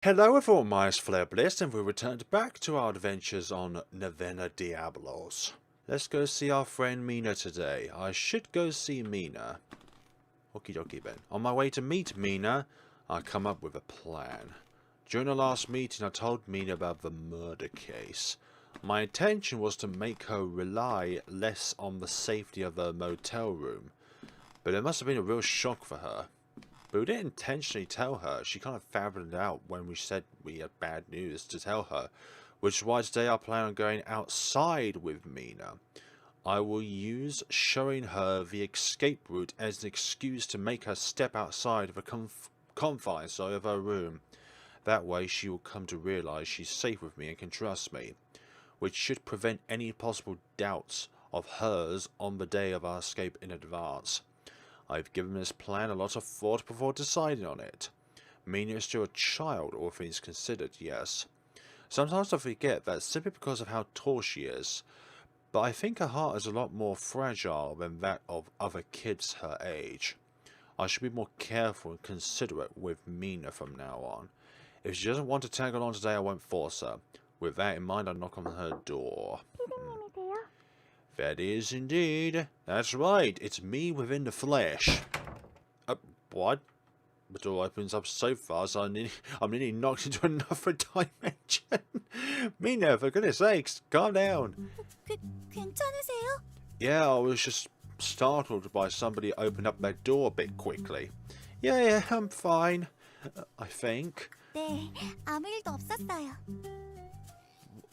Hello everyone, my name is FlareBlitzed and we returned back to our adventures on Novena Diabolos. Let's go see our friend Mina today. I should go see Mina. Okie dokie then. On my way to meet Mina, I come up with a plan. During the last meeting I told Mina about the murder case. My intention was to make her rely less on the safety of the motel room, but it must have been a real shock for her. But we didn't intentionally tell her. She kind of fathomed it out when we said we had bad news to tell her. Which is why today I plan on going outside with Mina. I will use showing her the escape route as an excuse to make her step outside of the confines of her room. That way she will come to realize she's safe with me and can trust me. Which should prevent any possible doubts of hers on the day of our escape in advance. I've given this plan a lot of thought before deciding on it. Mina is still a child, all things considered, yes. Sometimes I forget that simply because of how tall she is, but I think her heart is a lot more fragile than that of other kids her age. I should be more careful and considerate with Mina from now on. If she doesn't want to tag along today, I won't force her. With that in mind, I knock on her door. That is indeed. That's right, it's me within the flesh. What? The door opens up so fast I'm nearly knocked into another dimension. Mina, for goodness sakes, calm down. 괜찮으세요? Yeah, I was just startled by somebody opening up that door a bit quickly. Yeah, I'm fine. I think. 네, 아무 일도 없었어요.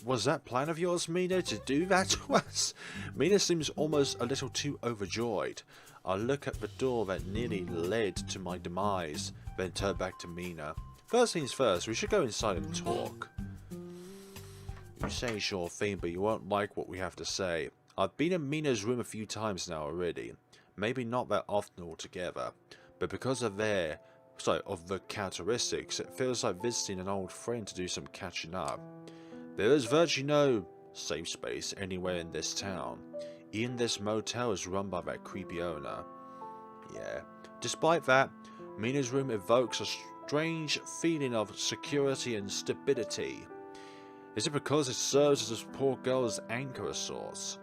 Was that plan of yours, Mina, to do that to us? Mina seems almost a little too overjoyed. I look at the door that nearly led to my demise, then turn back to Mina. First things first, we should go inside and talk. You say sure thing, but you won't like what we have to say. I've been in Mina's room a few times now already. Maybe not that often altogether, but because of the characteristics, it feels like visiting an old friend to do some catching up. There is virtually no safe space anywhere in this town. Even this motel is run by that creepy owner. Yeah. Despite that, Mina's room evokes a strange feeling of security and stability. Is it because it serves as this poor girl's anchor of sorts?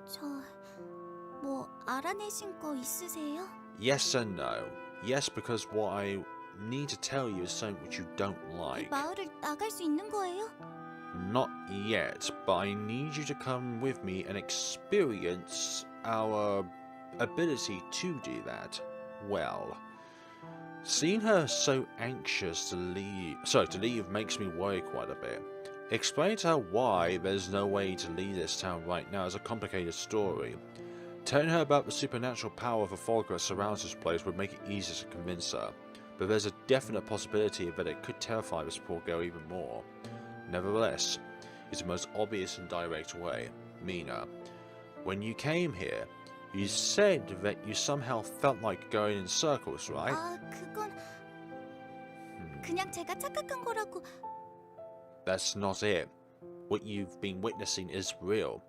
뭐 알아내신 거 있으세요? Yes and no. Yes, because what I need to tell you is something which you don't like. 이 마을을 나갈 수 있는 거예요? Not yet, but I need you to come with me and experience our ability to do that. Well, seeing her so anxious to leave makes me worry quite a bit. Explain to her why there's no way to leave this town right now is a complicated story. Telling her about the supernatural power of the fog that surrounds this place would make it easier to convince her, but there's a definite possibility that it could terrify this poor girl even more. Nevertheless, it's the most obvious and direct way. Mina, when you came here, you said that you somehow felt like going in circles, right? 그건 그냥 제가 착각한 거라고. That's not it. What you've been witnessing is real.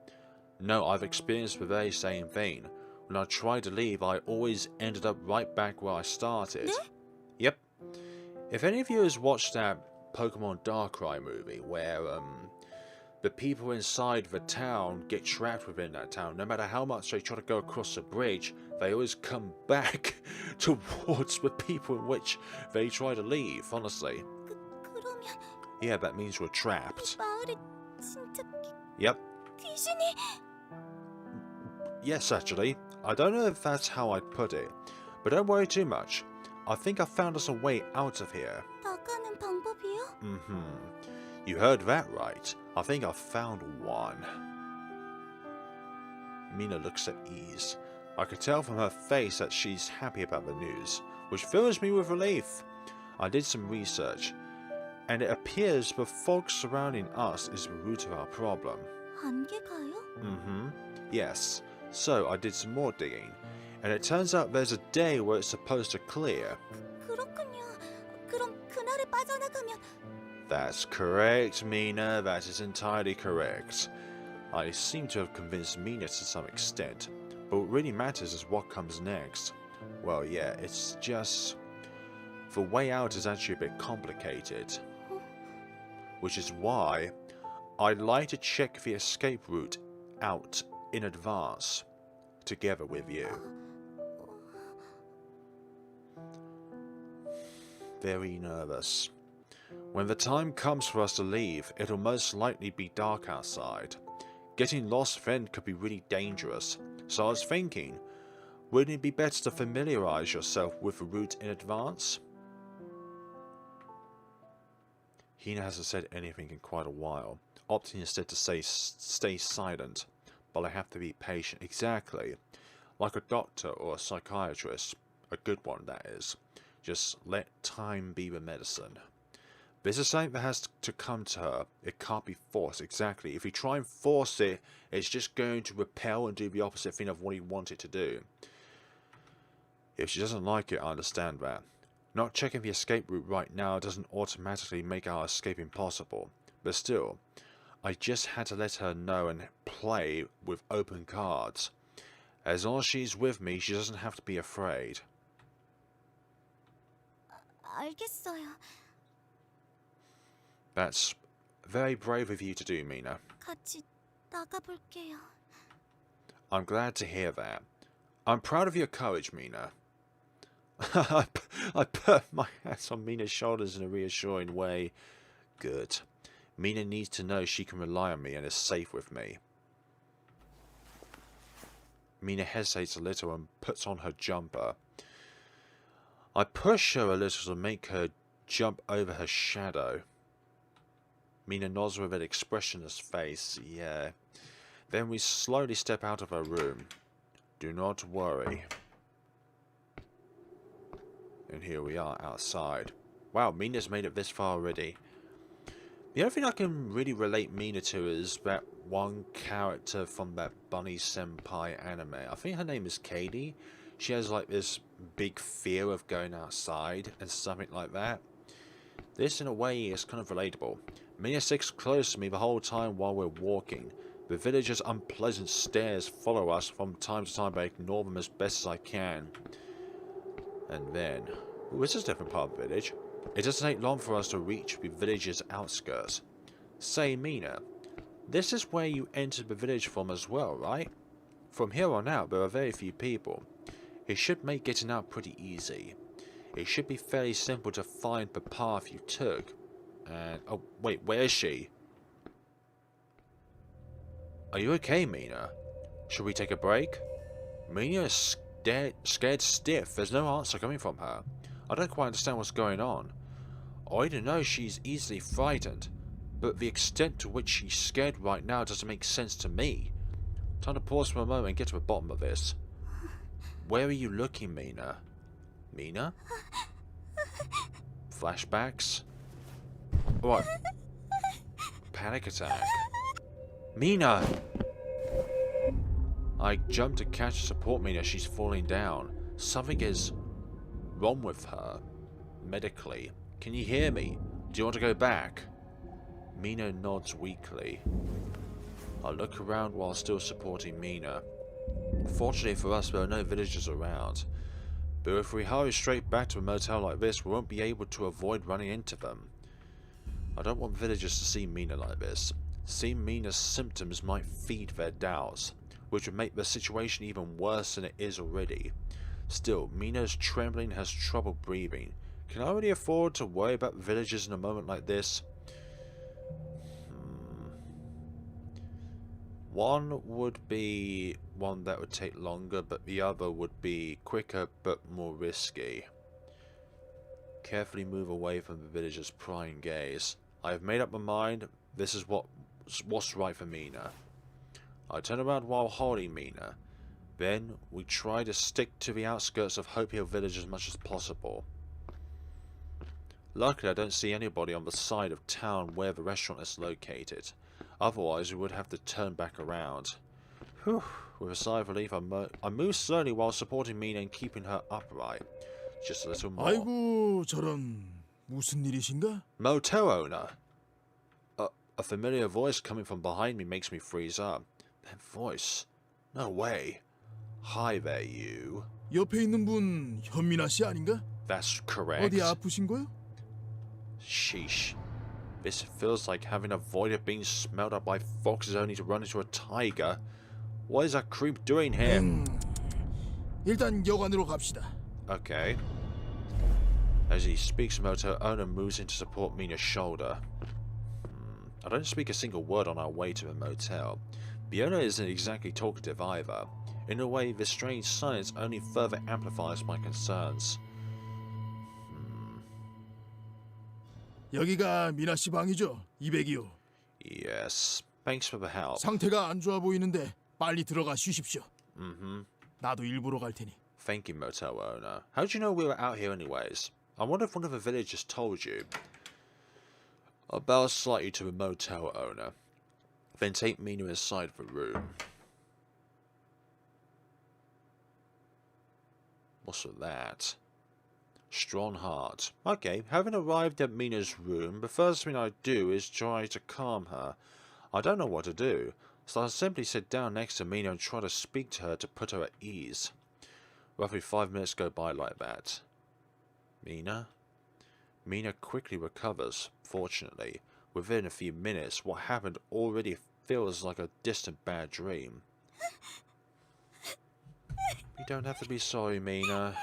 No, I've experienced the very same thing. When I tried to leave, I always ended up right back where I started. 네? Yep. If any of you has watched that Pokemon Darkrai movie where the people inside the town get trapped within that town, no matter how much they try to go across the bridge, they always come back towards the people in which they try to leave, honestly. 그러면 Yeah, that means we're trapped. 마을에 진짜 Yep. 귀신이 Yes, actually. I don't know if that's how I'd put it, but don't worry too much. I think I found us a way out of here. 나가는 방법이요? You heard that right. I think I've found one. Mina looks at ease. I could tell from her face that she's happy about the news, which fills me with relief. I did some research, and it appears the fog surrounding us is the root of our problem. 안개가요? Yes. So I did some more digging, and it turns out there's a day where it's supposed to clear. 그렇군요. 그럼 그날에 빠져나가면 That's correct, Mina. That is entirely correct. I seem to have convinced Mina to some extent, but what really matters is what comes next. Well, yeah, it's just... The way out is actually a bit complicated. which is why I'd like to check the escape route out in advance, together with you. Very nervous. When the time comes for us to leave, it'll most likely be dark outside. Getting lost then could be really dangerous, so I was thinking, wouldn't it be better to familiarize yourself with the route in advance? Hina hasn't said anything in quite a while, opting instead to stay silent, but I have to be patient. Exactly. Like a doctor or a psychiatrist. A good one, that is. Just let time be the medicine. This is something that has to come to her. It can't be forced. Exactly. If you try and force it, it's just going to repel and do the opposite thing of what you want it to do. If she doesn't like it, I understand that. Not checking the escape route right now doesn't automatically make our escape impossible. But still, I just had to let her know and play with open cards. As long as she's with me, she doesn't have to be afraid. 알겠어요. That's very brave of you to do, Mina. 같이 나가볼게요. I'm glad to hear that. I'm proud of your courage, Mina. I put my hands on Mina's shoulders in a reassuring way. Good. Mina needs to know she can rely on me and is safe with me. Mina hesitates a little and puts on her jumper. I push her a little to make her jump over her shadow. Mina nods with an expressionless face. Yeah. Then we slowly step out of her room. Do not worry. And here we are outside. Wow, Mina's made it this far already. The only thing I can really relate Mina to is that one character from that Bunny Senpai anime. I think her name is Katie. She has like this big fear of going outside and something like that. This in a way is kind of relatable. Mina sticks close to me the whole time while we're walking. The villagers' unpleasant stares follow us from time to time, but I ignore them as best as I can. And then... ooh, this is a different part of the village. It doesn't take long for us to reach the village's outskirts. Say, Mina, this is where you entered the village from as well, right? From here on out, there are very few people. It should make getting out pretty easy. It should be fairly simple to find the path you took. And... oh, wait, where is she? Are you okay, Mina? Should we take a break? Mina is scared stiff. There's no answer coming from her. I don't quite understand what's going on. I don't know, she's easily frightened, but the extent to which she's scared right now doesn't make sense to me. Time to pause for a moment and get to the bottom of this. Where are you looking, Mina? Mina? Flashbacks? What? Panic attack? Mina! I jump to catch and support Mina. She's falling down. Something is wrong with her. Medically. Can you hear me? Do you want to go back? Mina nods weakly. I look around while still supporting Mina. Fortunately for us, there are no villagers around. But if we hurry straight back to a motel like this, we won't be able to avoid running into them. I don't want villagers to see Mina like this. Seeing Mina's symptoms might feed their doubts, which would make the situation even worse than it is already. Still, Mina is trembling and has trouble breathing. Can I really afford to worry about villagers in a moment like this? One would be one that would take longer, but the other would be quicker but more risky. Carefully move away from the villager's prying gaze. I have made up my mind. This is what's right for Mina. I turn around while holding Mina. Then we try to stick to the outskirts of Hope Hill village as much as possible. Luckily, I don't see anybody on the side of town where the restaurant is located. Otherwise, we would have to turn back around. Whew. With a sigh of relief, I move slowly while supporting Mina and keeping her upright. Just a little more. 아이고, 저런 무슨 일이신가? Motel owner. A familiar voice coming from behind me makes me freeze up. That voice. No way. Hi there, you. 옆에 있는 분 현민아 씨 아닌가? That's correct. 어디 아프신 거요? Sheesh. This feels like having avoided being smelled up by foxes only to run into a tiger. What is that creep doing here? 일단 여관으로 갑시다. Okay. As he speaks, motel owner moves in to support Mina's shoulder. I don't speak a single word on our way to the motel. The owner isn't exactly talkative either. In a way, this strange silence only further amplifies my concerns. 여기가 미나 씨 방이죠? 200이요. Yes. Thanks for the help. 상태가 안 좋아 보이는데 빨리 들어가 쉬십시오. Mm-hmm. 나도 일부러 갈 테니. Thank you, motel owner. How do you know we were out here anyways? I wonder if one of the villagers told you. I'll bow slightly to the motel owner, then take Mina inside the room. What's with that? Strong heart. Okay, having arrived at Mina's room, the first thing I do is try to calm her. I don't know what to do, so I simply sit down next to Mina and try to speak to her to put her at ease. Roughly 5 minutes go by like that. Mina? Mina quickly recovers, fortunately. Within a few minutes, what happened already feels like a distant bad dream. You don't have to be sorry, Mina.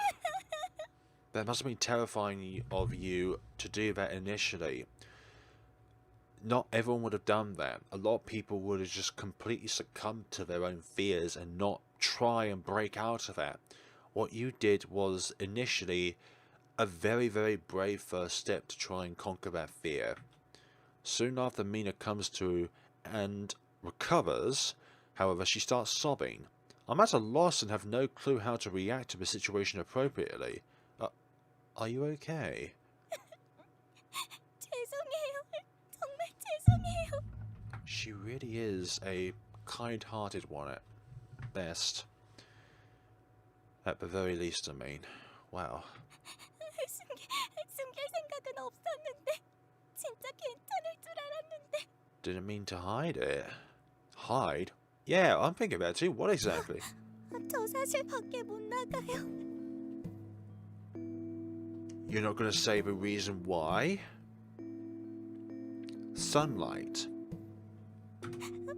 That must have been terrifying of you to do that initially. Not everyone would have done that. A lot of people would have just completely succumbed to their own fears and not try and break out of that. What you did was initially a very, very brave first step to try and conquer that fear. Soon after Mina comes to and recovers, however, she starts sobbing. I'm at a loss and have no clue how to react to the situation appropriately. Are you okay? 죄송해요. 정말 죄송해요. She really is a kind-hearted one at best. At the very least, I mean. Wow. 숨길 생각은 없었는데 진짜 괜찮을 줄 알았는데. Didn't mean to hide it. Hide? Yeah, I'm thinking about it too. What exactly? 저 사실 밖에 못 나가요. You're not going to say the reason why? Sunlight.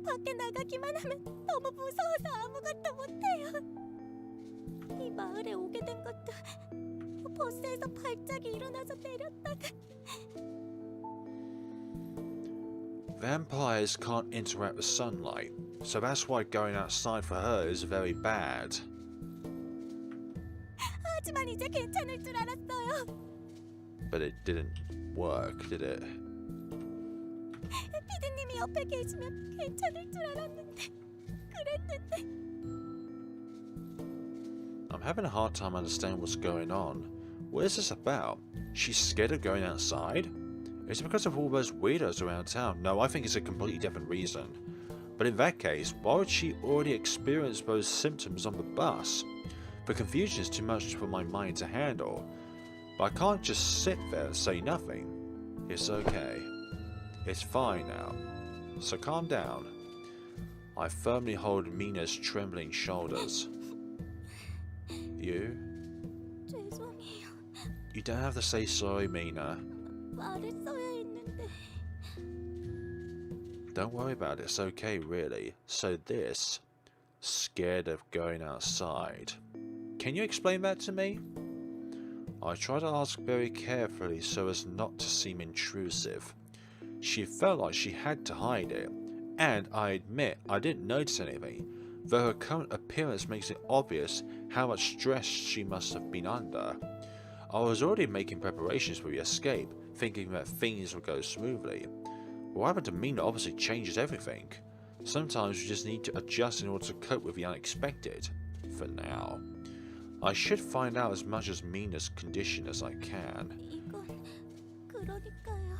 밖에 나가기만 하면 너무 무서워서 아무것도 못해요. 이 마을에 오게 된 것도 버스에서 발작이 일어나서 내렸다가. Vampires can't interact with sunlight, so that's why going outside for her is very bad. 하지만 이제 괜찮을 줄 알았어요. But it didn't work, did it? 피디님이 옆에 계시면 괜찮을 줄 알았는데 그랬는데. I'm having a hard time understanding what's going on. What is this about? She's scared of going outside? Is it because of all those weirdos around town? No, I think it's a completely different reason. But in that case, why would she already experience those symptoms on the bus? The confusion is too much for my mind to handle. But I can't just sit there and say nothing. It's okay. It's fine now. So calm down. I firmly hold Mina's trembling shoulders. You? 죄송해요. You don't have to say sorry, Mina. 말을 써야 했는데. Don't worry about it, it's okay really. So this, scared of going outside. Can you explain that to me? I try to ask very carefully so as not to seem intrusive. She felt like she had to hide it, and I admit I didn't notice anything, though her current appearance makes it obvious how much stress she must have been under. I was already making preparations for the escape, thinking that things would go smoothly. What happened to Mina obviously changes everything. Sometimes you just need to adjust in order to cope with the unexpected. For now. I should find out as much as Mina's condition as I can. 이건 그러니까요.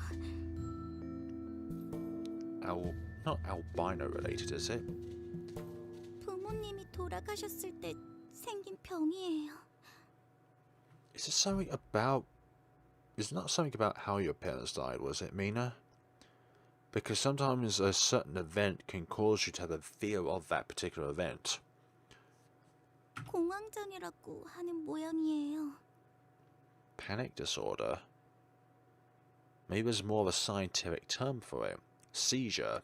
Not albino related, is it? 부모님이 돌아가셨을 때 생긴 병이에요. Is it something about... It's not something about how your parents died, was it, Mina? Because sometimes a certain event can cause you to have a fear of that particular event. 공황장애라고 하는 모양이에요. Panic disorder? Maybe there's more of a scientific term for it. Seizure.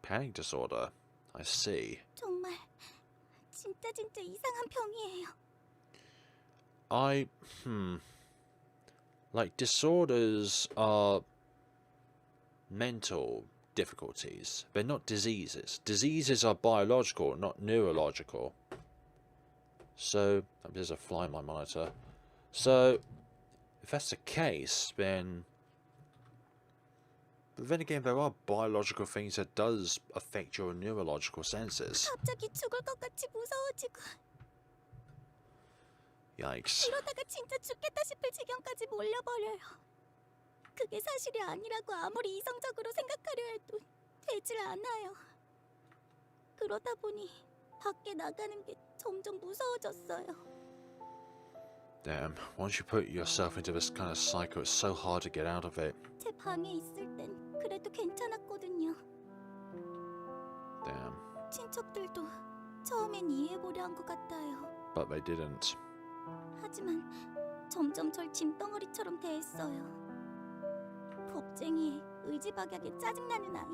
Panic disorder. I see. 정말 진짜 이상한 병이에요. Like, disorders are mental difficulties. They're not diseases. Diseases are biological, not neurological. So, there's a fly in my monitor. So, if that's the case, then... But then again, there are biological things that does affect your neurological senses. 갑자기 죽을 것 같이 무서워지고 Yikes. 이러다가 진짜 죽겠다 싶을 지경까지 몰려버려요. 그게 사실이 아니라고 아무리 이성적으로 생각하려 해도 되질 않아요. 그러다 보니 밖에 나가는 게 점점 무서워졌어요. Damn, once you put yourself into this kind of cycle, it's so hard to get out of it. 제 방에 있을 땐 그래도 괜찮았거든요. Damn. 친척들도 처음엔 이해해보려 한 것 같아요. But they didn't. 하지만 점점 절 짐덩어리처럼 대했어요. 겁쟁이에 의지박약에 짜증나는 아이.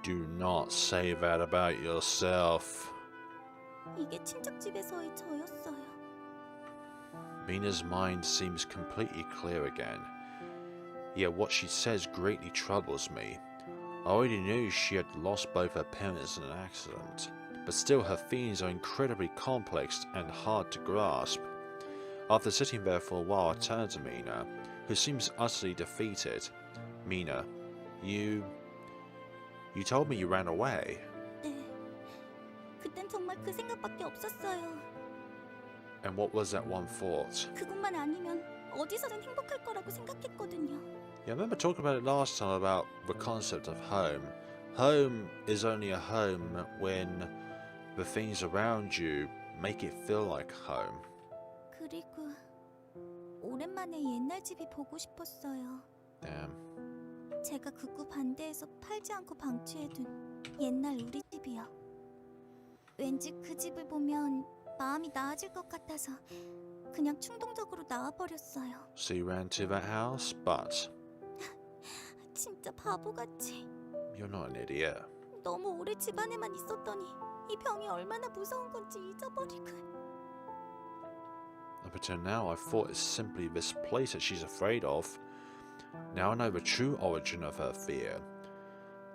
Do not say that about yourself. 이게 친척집에서의 저였어요. Mina's mind seems completely clear again. Yet what she says greatly troubles me. I already knew she had lost both her parents in an accident, but still her feelings are incredibly complex and hard to grasp. After sitting there for a while, I turned to Mina, who seems utterly defeated. Mina, you told me you ran away. 네. 그땐 정말 그 생각밖에 없었어요. And what was that one thought? 그것만 아니면 어디서든 행복할 거라고 생각했거든요. Yeah, I remember talking about it last time about the concept of home. Home is only a home when the things around you make it feel like home. 그리고 오랜만에 옛날 집이 보고 싶었어요. Damn. 제가 극구 반대해서 팔지 않고 방치해둔 옛날 우리 집이요. 왠지 그 집을 보면 마음이 나아질 것 같아서 그냥 충동적으로 나와버렸어요. So you ran to that house, but 진짜 바보같이. you're not an idiot. 너무 오래 집안에만 있었더니 이 병이 얼마나 무서운 건지 잊어버리고. Up until now, I thought it's simply this place that she's afraid of. Now I know the true origin of her fear.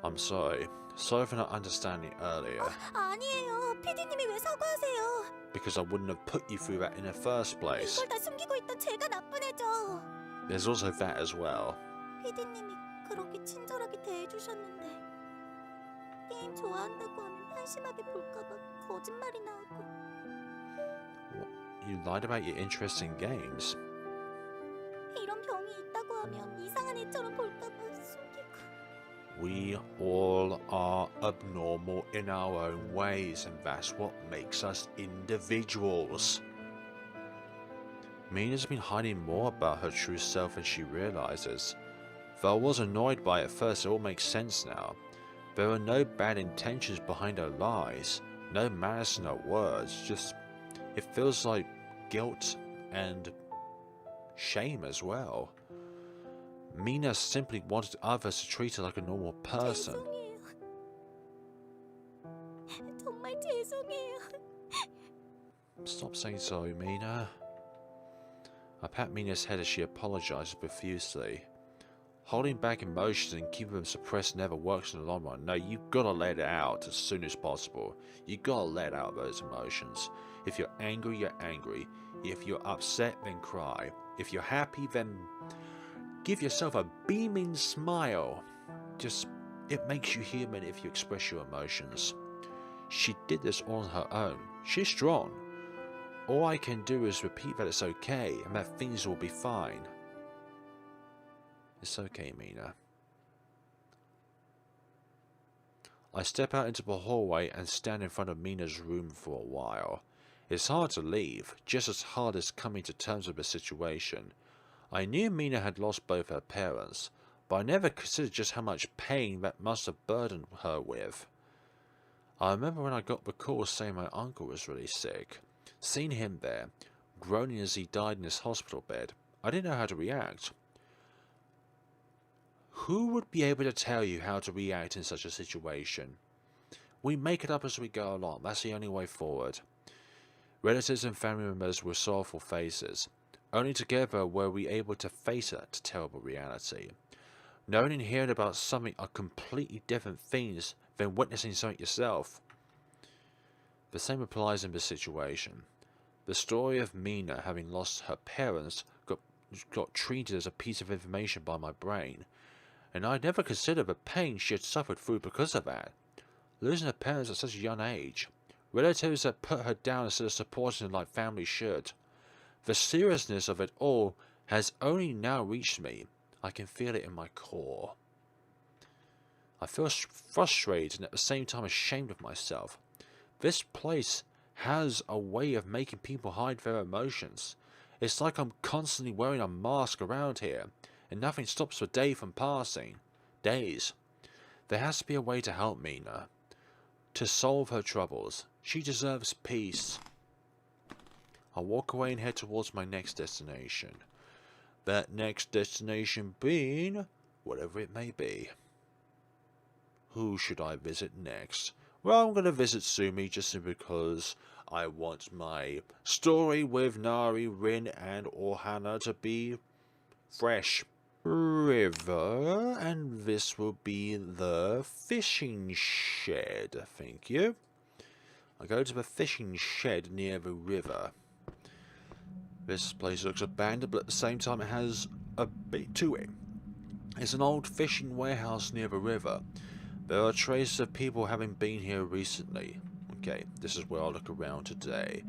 I'm sorry. Sorry for not understanding earlier. 아니에요. PD님이 왜 사과하세요? Because I wouldn't have put you through that in the first place. 이걸 다 숨기고 있던 제가 나쁜 애죠. There's also that as well. PD님이 그렇게 친절하게 대해주셨는데 게임 좋아한다고 하면 한심하게 볼까봐 거짓말이 나오고. You lied about your interest in games. 이런 병이 있다고 하면 이상한 애처럼 볼까봐 숨기고. We all are abnormal in our own ways, and that's what makes us individuals. Mina's been hiding more about her true self than she realizes. Though I was annoyed by it at first, it all makes sense now. There are no bad intentions behind her lies, no malice in her words, just it feels like guilt and shame as well. Mina simply wanted others to treat her like a normal person. 죄송해요. 정말 죄송해요. Stop saying sorry, Mina. I pat Mina's head as she apologizes profusely. Holding back emotions and keeping them suppressed never works in the long run. No, you've got to let it out as soon as possible. You've got to let out those emotions. If you're angry, you're angry. If you're upset, then cry. If you're happy, then give yourself a beaming smile. Just, it makes you human if you express your emotions. She did this on her own. She's strong. All I can do is repeat that it's okay and that things will be fine. It's okay, Mina. I step out into the hallway and stand in front of Mina's room for a while. It's hard to leave, just as hard as coming to terms with the situation. I knew Mina had lost both her parents, but I never considered just how much pain that must have burdened her with. I remember when I got the call saying my uncle was really sick. Seeing him there, groaning as he died in his hospital bed, I didn't know how to react. Who would be able to tell you how to react in such a situation? We make it up as we go along. That's the only way forward. Relatives and family members were sorrowful faces. Only together were we able to face that terrible reality. Knowing and hearing about something are completely different things than witnessing something yourself. The same applies in this situation. The story of Mina having lost her parents got treated as a piece of information by my brain, and I never considered the pain she had suffered through because of that. Losing her parents at such a young age, relatives that put her down instead of supporting her like family should. The seriousness of it all has only now reached me. I can feel it in my core. I feel frustrated and at the same time ashamed of myself. This place has a way of making people hide their emotions. It's like I'm constantly wearing a mask around here, and nothing stops the day from passing. Days. There has to be a way to help Mina. To solve her troubles. She deserves peace. I'll walk away and head towards my next destination. That next destination being whatever it may be. Who should I visit next? Well, I'm going to visit Sumi just simply because I want my story with Nari, Rin, and Ohana to be fresh. River, and this will be the fishing shed. Thank you. I go to the fishing shed near the river. This place looks abandoned, but at the same time it has a bit to it. It's an old fishing warehouse near the river. There are traces of people having been here recently. Okay, this is where I'll look around today.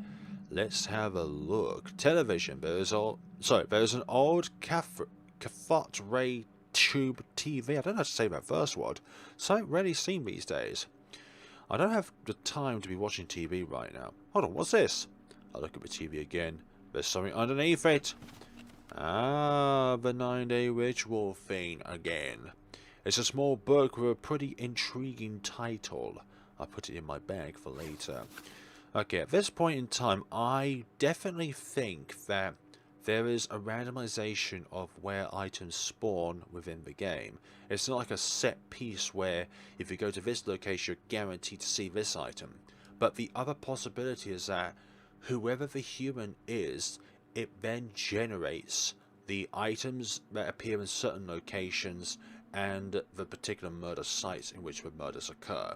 Let's have a look. Television. There's an old cathode ray tube TV. I don't know how to say that first word. Something rarely seen these days. I don't have the time to be watching TV right now. Hold on, what's this? I look at the TV again. There's something underneath it. Ah, the 9-day ritual thing again. It's a small book with a pretty intriguing title. I'll put it in my bag for later. Okay, at this point in time, I definitely think that there is a randomization of where items spawn within the game. It's not like a set piece where if you go to this location, you're guaranteed to see this item. But the other possibility is that whoever the human is, it then generates the items that appear in certain locations and the particular murder sites in which the murders occur.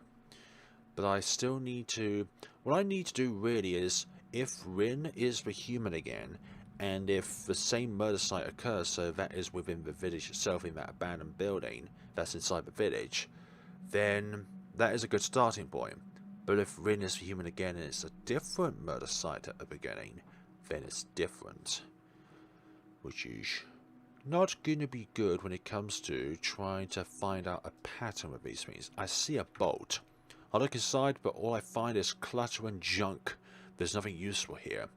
But I still need to... What I need to do really is, if Rin is the human again, and if the same murder site occurs, so that is within the village itself, in that abandoned building that's inside the village, then that is a good starting point. But if Rin is the human again and it's a different murder site at the beginning, then it's different. Which is not going to be good when it comes to trying to find out a pattern with these things. I see a bolt. I look inside, but all I find is clutter and junk. There's nothing useful here.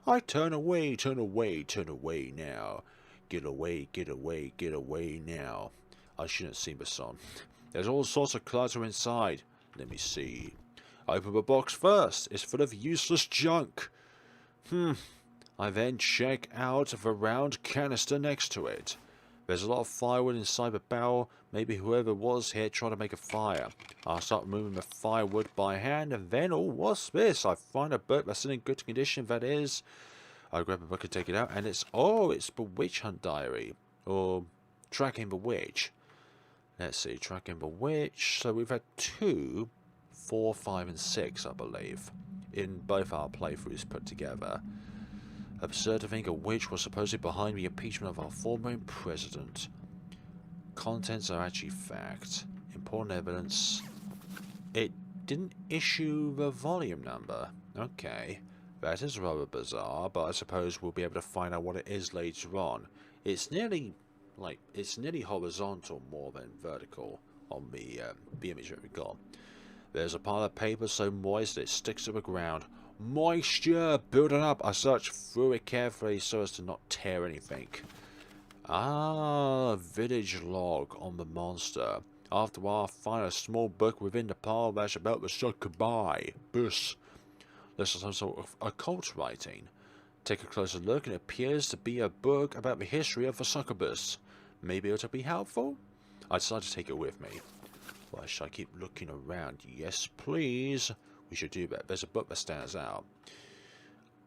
I turn away, turn away, turn away now. Get away, get away, get away now. I shouldn't sing the song. There's all sorts of clutter inside. Let me see. I open the box first. It's full of useless junk. I then check out the round canister next to it. There's a lot of firewood inside the barrel. Maybe whoever was here tried to make a fire. I'll start removing the firewood by hand, and then, oh, what's this? I find a book that's in good condition, that is. I grab a book and take it out, and it's the Witch Hunt Diary. Or Tracking the Witch. Let's see, Tracking the Witch. So we've had 2, 4, 5, and 6, I believe, in both our playthroughs put together. Absurd to think a witch was supposedly behind the impeachment of our former president. Contents are actually fact. Important evidence. It didn't issue the volume number. Okay. That is rather bizarre, but I suppose we'll be able to find out what it is later on. It's nearly horizontal more than vertical on the image that we got. There's a pile of paper so moist that it sticks to the ground. Moisture building up. I search through it carefully so as to not tear anything. Ah, village log on the monster. After a while, I find a small book within the pile that's about the succubi. Bus. This is some sort of occult writing. Take a closer look, and it appears to be a book about the history of the succubus. Maybe it'll be helpful? I decided to take it with me. Why should I keep looking around? Yes, please. We should do that. There's a book that stands out.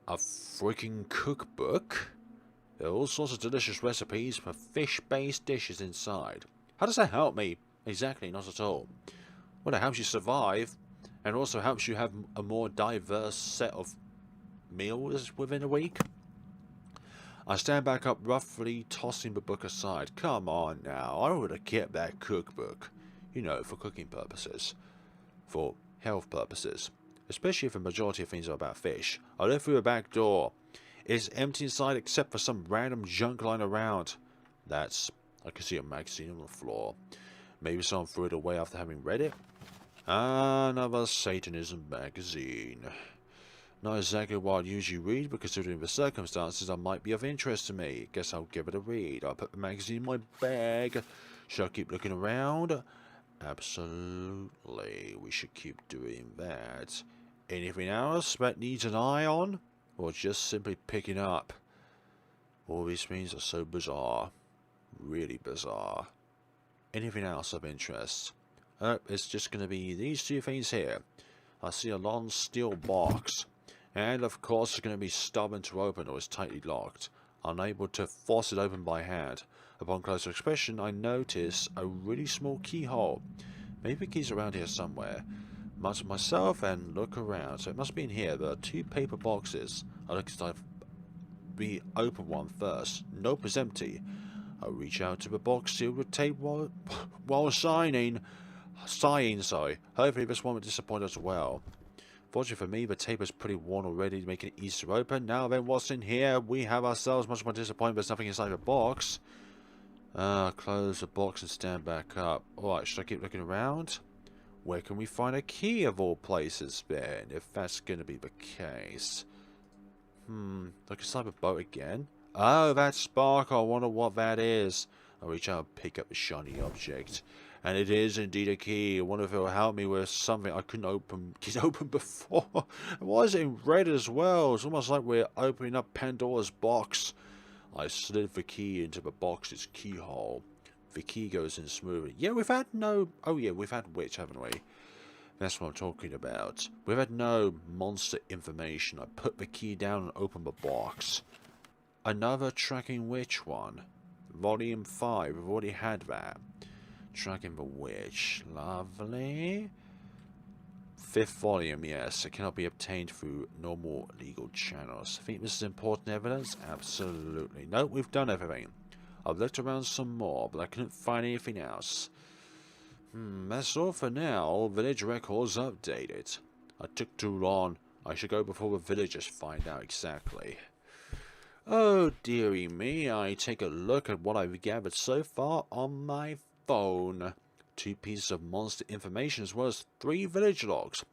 A freaking cookbook? There are all sorts of delicious recipes for fish-based dishes inside. How does that help me? Exactly, not at all. Well, it helps you survive, and also helps you have a more diverse set of meals within a week. I stand back up, roughly tossing the book aside. Come on now, I would have kept that cookbook. You know, for cooking purposes. For health purposes. Especially if the majority of things are about fish. I left through the back door. It's empty inside except for some random junk lying around. I can see a magazine on the floor. Maybe someone threw it away after having read it? Another Satanism magazine. Not exactly what I'd usually read, but considering the circumstances, I might be of interest to me. Guess I'll give it a read. I'll put the magazine in my bag. Should I keep looking around? Absolutely. We should keep doing that. Anything else that needs an eye on? Or just simply picking up? All these things are so bizarre. Really bizarre. Anything else of interest? It's just going to be these two things here. I see a long steel box. And of course it's going to be stubborn to open or it's tightly locked. Unable to force it open by hand. Upon closer inspection I notice a really small keyhole. Maybe the key's around here somewhere. Mutter myself and look around. So it must be in here. There are two paper boxes. I look inside the open one first. Nope, it's empty. I reach out to the box sealed with tape while sighing. Hopefully this one will disappoint as well. Fortunately for me, the tape is pretty worn already, making it easy to open. Now then, what's in here? We have ourselves much more disappointment. There's nothing inside the box. Close the box and stand back up. Alright, should I keep looking around? Where can we find a key of all places then, if that's going to be the case? Look inside the boat again. Oh, that sparkle. I wonder what that is. I reach out and pick up the shiny object. And it is indeed a key. I wonder if it will help me with something I couldn't get open before. Why is it in red as well? It's almost like we're opening up Pandora's box. I slid the key into the box's keyhole. The key goes in smoothly. Yeah, we've had no... Oh yeah, we've had witch, haven't we? That's what I'm talking about. We've had no monster information. I put the key down and opened the box. Another tracking witch one. Volume 5. We've already had that. Tracking the witch. Lovely. 5th volume, yes. It cannot be obtained through normal legal channels. I think this is important evidence? Absolutely. No, we've done everything. I've looked around some more, but I couldn't find anything else. That's all for now. Village records updated. I took too long. I should go before the villagers find out exactly. Oh, dearie me. I take a look at what I've gathered so far on my phone. 2 pieces of monster information as well as 3 village logs.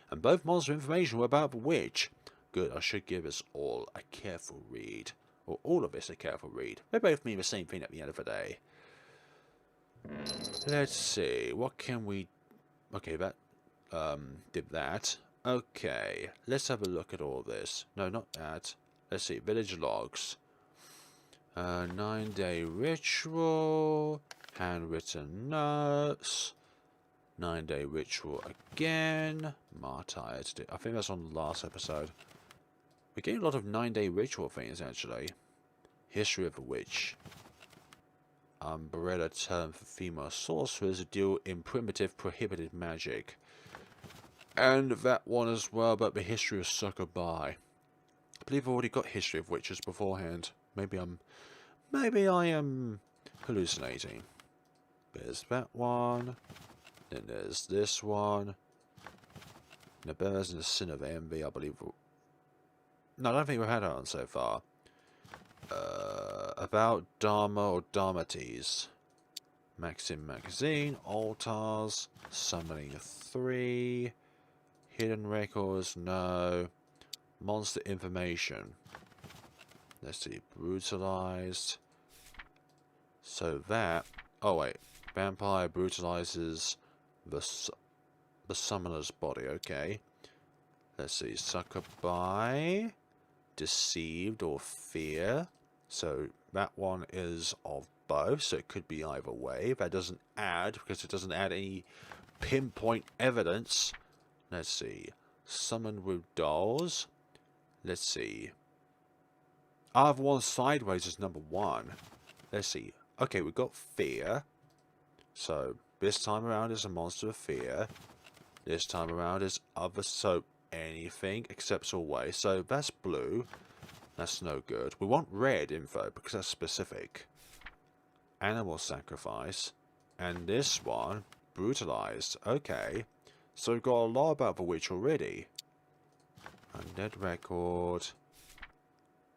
And both monster information were about the witch. Good, I should give us all a careful read. Or all of us a careful read. They both mean the same thing at the end of the day. Let's see, what can we... Okay, that did that. Okay, let's have a look at all this. No, not that. Let's see, village logs. 9-day ritual. Handwritten notes. 9-day ritual again. Martyrs. I think that's on the last episode. We're getting a lot of 9-day ritual things, actually. History of the witch. Umbrella term for female sorcerers who deal in primitive prohibited magic. And that one as well, but the history of Succubi. I believe I've already got history of witches beforehand. Maybe I am hallucinating. There's that one. Then there's this one. The Bears and the Sin of Envy, I believe. No, I don't think we've had that one so far. About Dharma or Dharmates. Maxim Magazine. Altars. Summoning 3. Hidden Records. No. Monster Information. Let's see. Brutalized. So that... Oh wait. Vampire brutalizes the summoner's body. Okay. Let's see. Succubi. Deceived or fear. So that one is of both, so it could be either way. That doesn't add, because it doesn't add any pinpoint evidence. Let's see. Summoned with dolls. Let's see. Either one sideways is number 1. Let's see. Okay, we've got fear. So, this time around is a monster of fear. This time around is other, so anything except always. So, that's blue. That's no good. We want red info, because that's specific. Animal sacrifice. And this one, brutalized. Okay. So we've got a lot about the witch already. Undead record.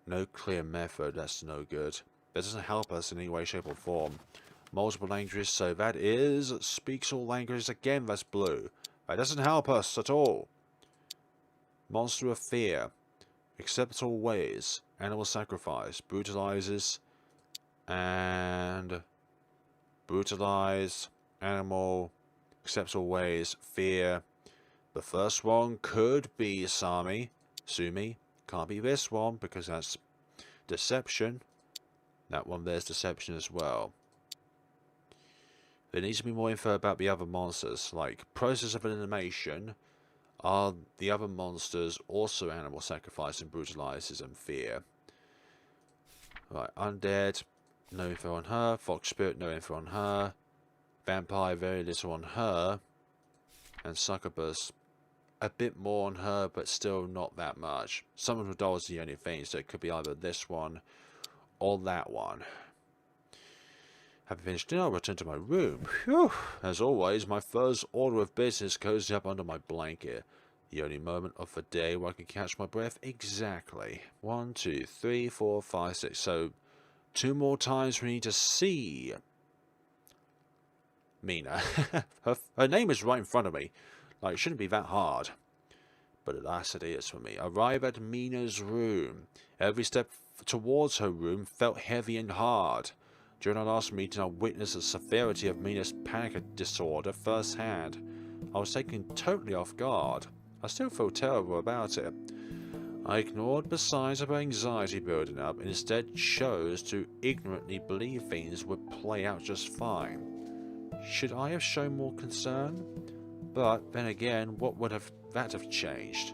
No clear method, that's no good. That doesn't help us in any way, shape or form. Multiple languages, so that is speaks all languages again, that's blue. That doesn't help us at all. Monster of fear. Accepts all ways. Animal sacrifice. Brutalizes. And brutalize. Animal. Accepts all ways. Fear. The first one could be Sumi. Can't be this one because that's deception. That one there's deception as well. There needs to be more info about the other monsters, like process of elimination. Are the other monsters also animal sacrifice and brutalizes and fear? Right, undead, no info on her. Fox spirit, no info on her. Vampire, very little on her. And succubus, a bit more on her, but still not that much. Summon with dolls is the only thing, so it could be either this one or that one. Having finished dinner, I'll return to my room. Phew! As always, my first order of business cozy up under my blanket. The only moment of the day where I can catch my breath exactly. 1, 2, 3, 4, 5, 6. So, 2 more times we need to see Mina. her name is right in front of me. Like, it shouldn't be that hard. But alas, it is for me. Arrive at Mina's room. Every step towards her room felt heavy and hard. During our last meeting, I witnessed the severity of Mina's panic disorder firsthand. I was taken totally off guard. I still feel terrible about it. I ignored the signs of her anxiety building up and instead chose to ignorantly believe things would play out just fine. Should I have shown more concern? But then again, what would that have changed?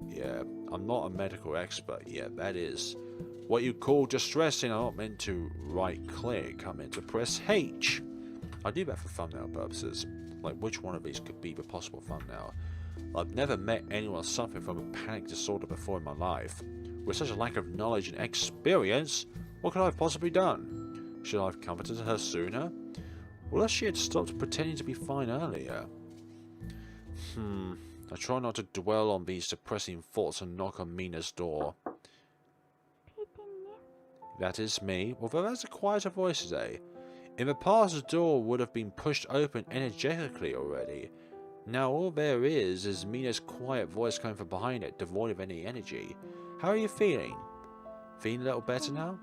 Yeah, I'm not a medical expert yet. That is what you call distressing. I'm not meant to right click, I'm meant to press H. I do that for thumbnail purposes. Like, which one of these could be the possible thumbnail? I've never met anyone suffering from a panic disorder before in my life. With such a lack of knowledge and experience, what could I have possibly done? Should I have comforted her sooner? Well, if she had stopped pretending to be fine earlier. I try not to dwell on these depressing thoughts and knock on Mina's door. That is me, although that's a quieter voice today. In the past, the door would have been pushed open energetically already. Now all there is Mina's quiet voice coming from behind it, devoid of any energy. How are you feeling? Feeling a little better now?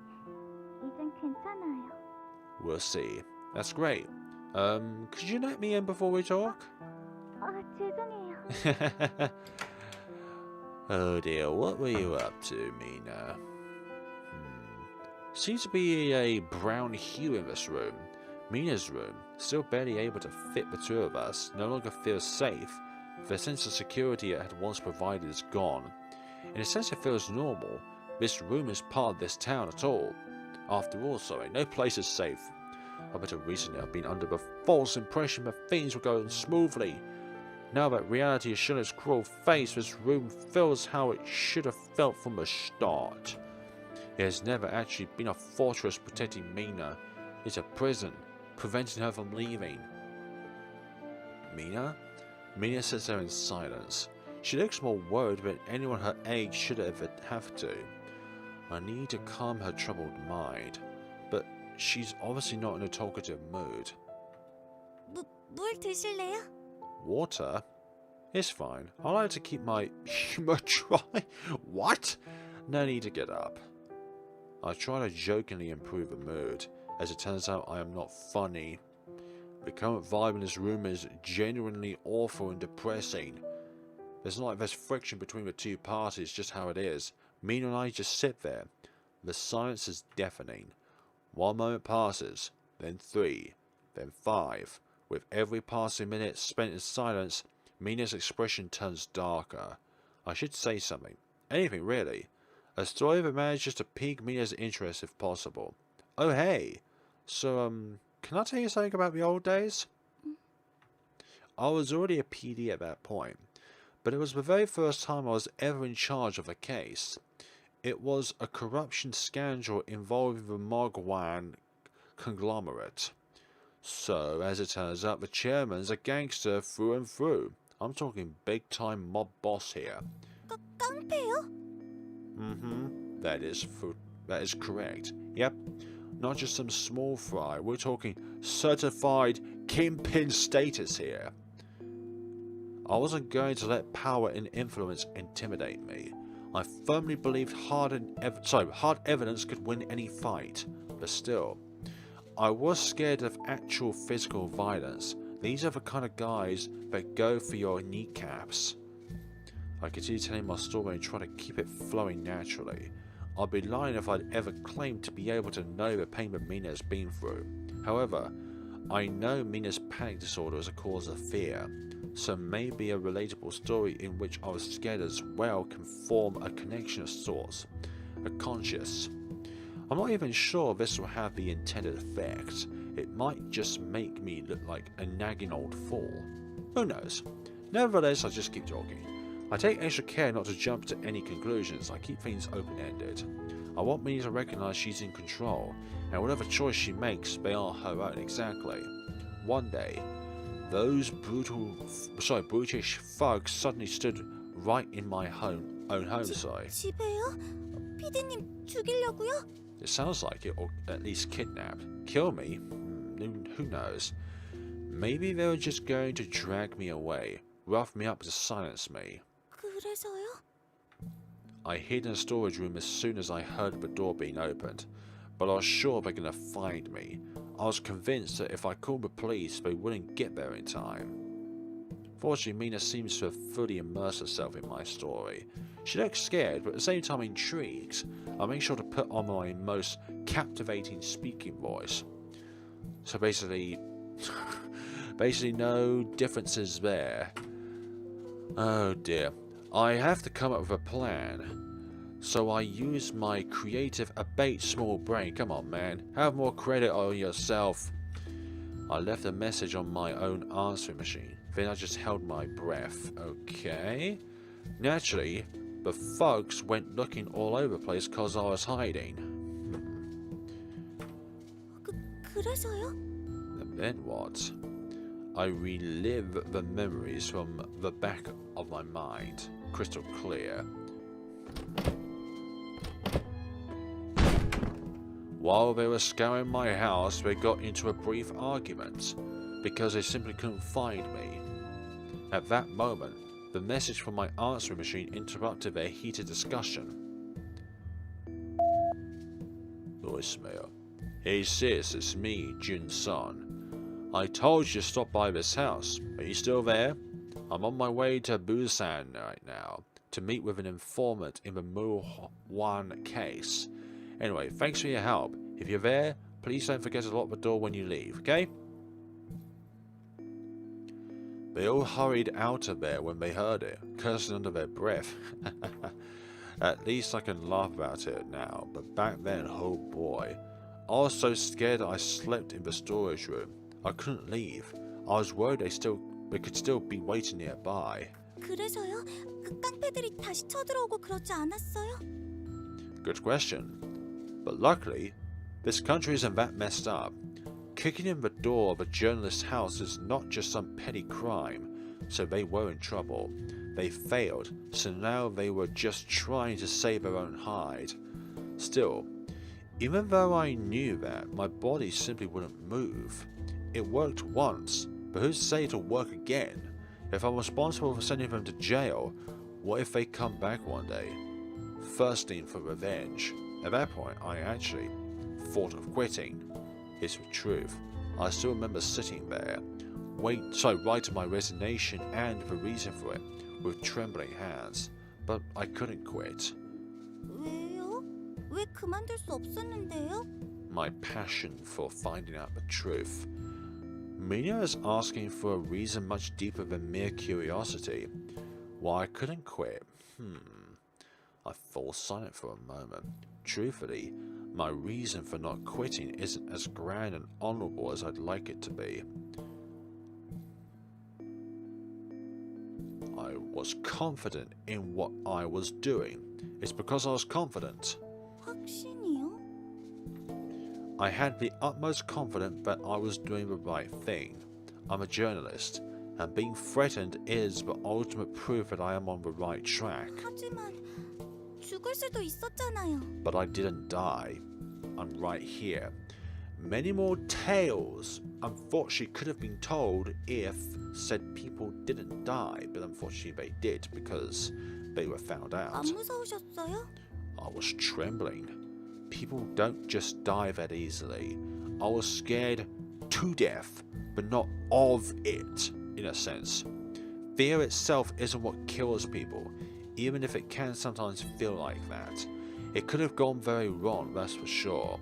We'll see. That's great. Could you let me in before we talk? Oh dear, what were you up to, Mina? Seems to be a brown hue in this room. Mina's room, still barely able to fit the two of us, no longer feels safe. The sense of security it had once provided is gone. In a sense it feels normal. This room is part of this town at all. After all, sorry, no place is safe. Up until recently I've been under the false impression that things were going smoothly. Now that reality has shown its cruel face, this room feels how it should have felt from the start. It has never actually been a fortress protecting Mina. It's a prison, preventing her from leaving. Mina? Mina sits there in silence. She looks more worried than anyone her age should ever have to. I need to calm her troubled mind, but she's obviously not in a talkative mood. 물 드실래요? Water? It's fine. I like to keep my humor dry. What? No need to get up. I try to jokingly improve the mood. As it turns out, I am not funny. The current vibe in this room is genuinely awful and depressing. There's not like there's friction between the two parties, just how it is. Mina and I just sit there. The silence is deafening. 1 moment passes, then 3, then 5. With every passing minute spent in silence, Mina's expression turns darker. I should say something. Anything, really. A story that manages to pique Mina's interest if possible. Oh, hey. So, can I tell you something about the old days? I was already a PD at that point, but it was the very first time I was ever in charge of a case. It was a corruption scandal involving the Mogwan conglomerate. So, as it turns out, the chairman's a gangster through and through. I'm talking big-time mob boss here. 깡패요? That is correct. Yep. Not just some small fry. We're talking certified kingpin status here. I wasn't going to let power and influence intimidate me. I firmly believed hard evidence could win any fight. But still, I was scared of actual physical violence. These are the kind of guys that go for your kneecaps. I continue telling my story and try to keep it flowing naturally. I'd be lying if I'd ever claimed to be able to know the pain that Mina has been through. However, I know Mina's panic disorder is a cause of fear, so maybe a relatable story in which I was scared as well can form a connection of sorts, a conscious. I'm not even sure this will have the intended effect. It might just make me look like a nagging old fool. Who knows? Nevertheless, I just keep talking. I take extra care not to jump to any conclusions. I keep things open-ended. I want Mina to recognize she's in control, and whatever choice she makes, they are her own exactly. One day, those brutish thugs suddenly stood right in my own home. 집에요? 피디님 죽이려고요? It sounds like it, or at least kidnapped. Kill me? Who knows? Maybe they were just going to drag me away, rough me up to silence me. 그래서요? I hid in a storage room as soon as I heard the door being opened, but I was sure they were going to find me. I was convinced that if I called the police, they wouldn't get there in time. Fortunately, Mina seems to have fully immersed herself in my story. She looks scared, but at the same time intrigued. I make sure to put on my most captivating speaking voice. So basically no differences there. Oh dear. I have to come up with a plan. So I use my creative, abate small brain. Come on, man. Have more credit on yourself. I left a message on my own answering machine. Then I just held my breath. Okay. Naturally, the thugs went looking all over the place because I was hiding. 그래서요? And then what? I relive the memories from the back of my mind. Crystal clear. While they were scouring my house, they got into a brief argument because they simply couldn't find me. At that moment, the message from my answering machine interrupted their heated discussion. Voicemail. Hey sis, it's me, Jun-san. I told you to stop by this house. Are you still there? I'm on my way to Busan right now to meet with an informant in the Mu-Wan case. Anyway, thanks for your help. If you're there, please don't forget to lock the door when you leave, okay? They all hurried out of there when they heard it, cursing under their breath. At least I can laugh about it now, but back then, oh boy. I was so scared that I slept in the storage room. I couldn't leave. I was worried they could still be waiting nearby. 그래서요? 그 깡패들이 다시 쳐들어오고 그러지 않았어요? Good question. But luckily, this country isn't that messed up. Kicking in the door of a journalist's house is not just some petty crime, so they were in trouble. They failed, so now they were just trying to save their own hide. Still, even though I knew that, my body simply wouldn't move. It worked once, but who's to say it'll work again? If I'm responsible for sending them to jail, what if they come back one day, thirsting for revenge? At that point, I actually thought of quitting. It's the truth. I still remember sitting there, writing my resignation and the reason for it, with trembling hands. But I couldn't quit. 왜요? 왜 그만둘 수 없었는데요? my passion for finding out the truth. Mina is asking for a reason much deeper than mere curiosity. Why I couldn't quit? I fall silent for a moment. Truthfully, my reason for not quitting isn't as grand and honourable as I'd like it to be. I was confident in what I was doing. It's because I was confident. 확신이요? I had the utmost confidence that I was doing the right thing. I'm a journalist, and being threatened is the ultimate proof that I am on the right track. 하지만 죽을 수도 있었잖아요. But I didn't die. I'm right here. Many more tales, unfortunately, could have been told if said people didn't die, but unfortunately they did because they were found 안 out. 무서우셨어요? I was trembling. People don't just die that easily. I was scared to death, but not of it, in a sense. Fear itself isn't what kills people, even if it can sometimes feel like that. It could have gone very wrong, that's for sure.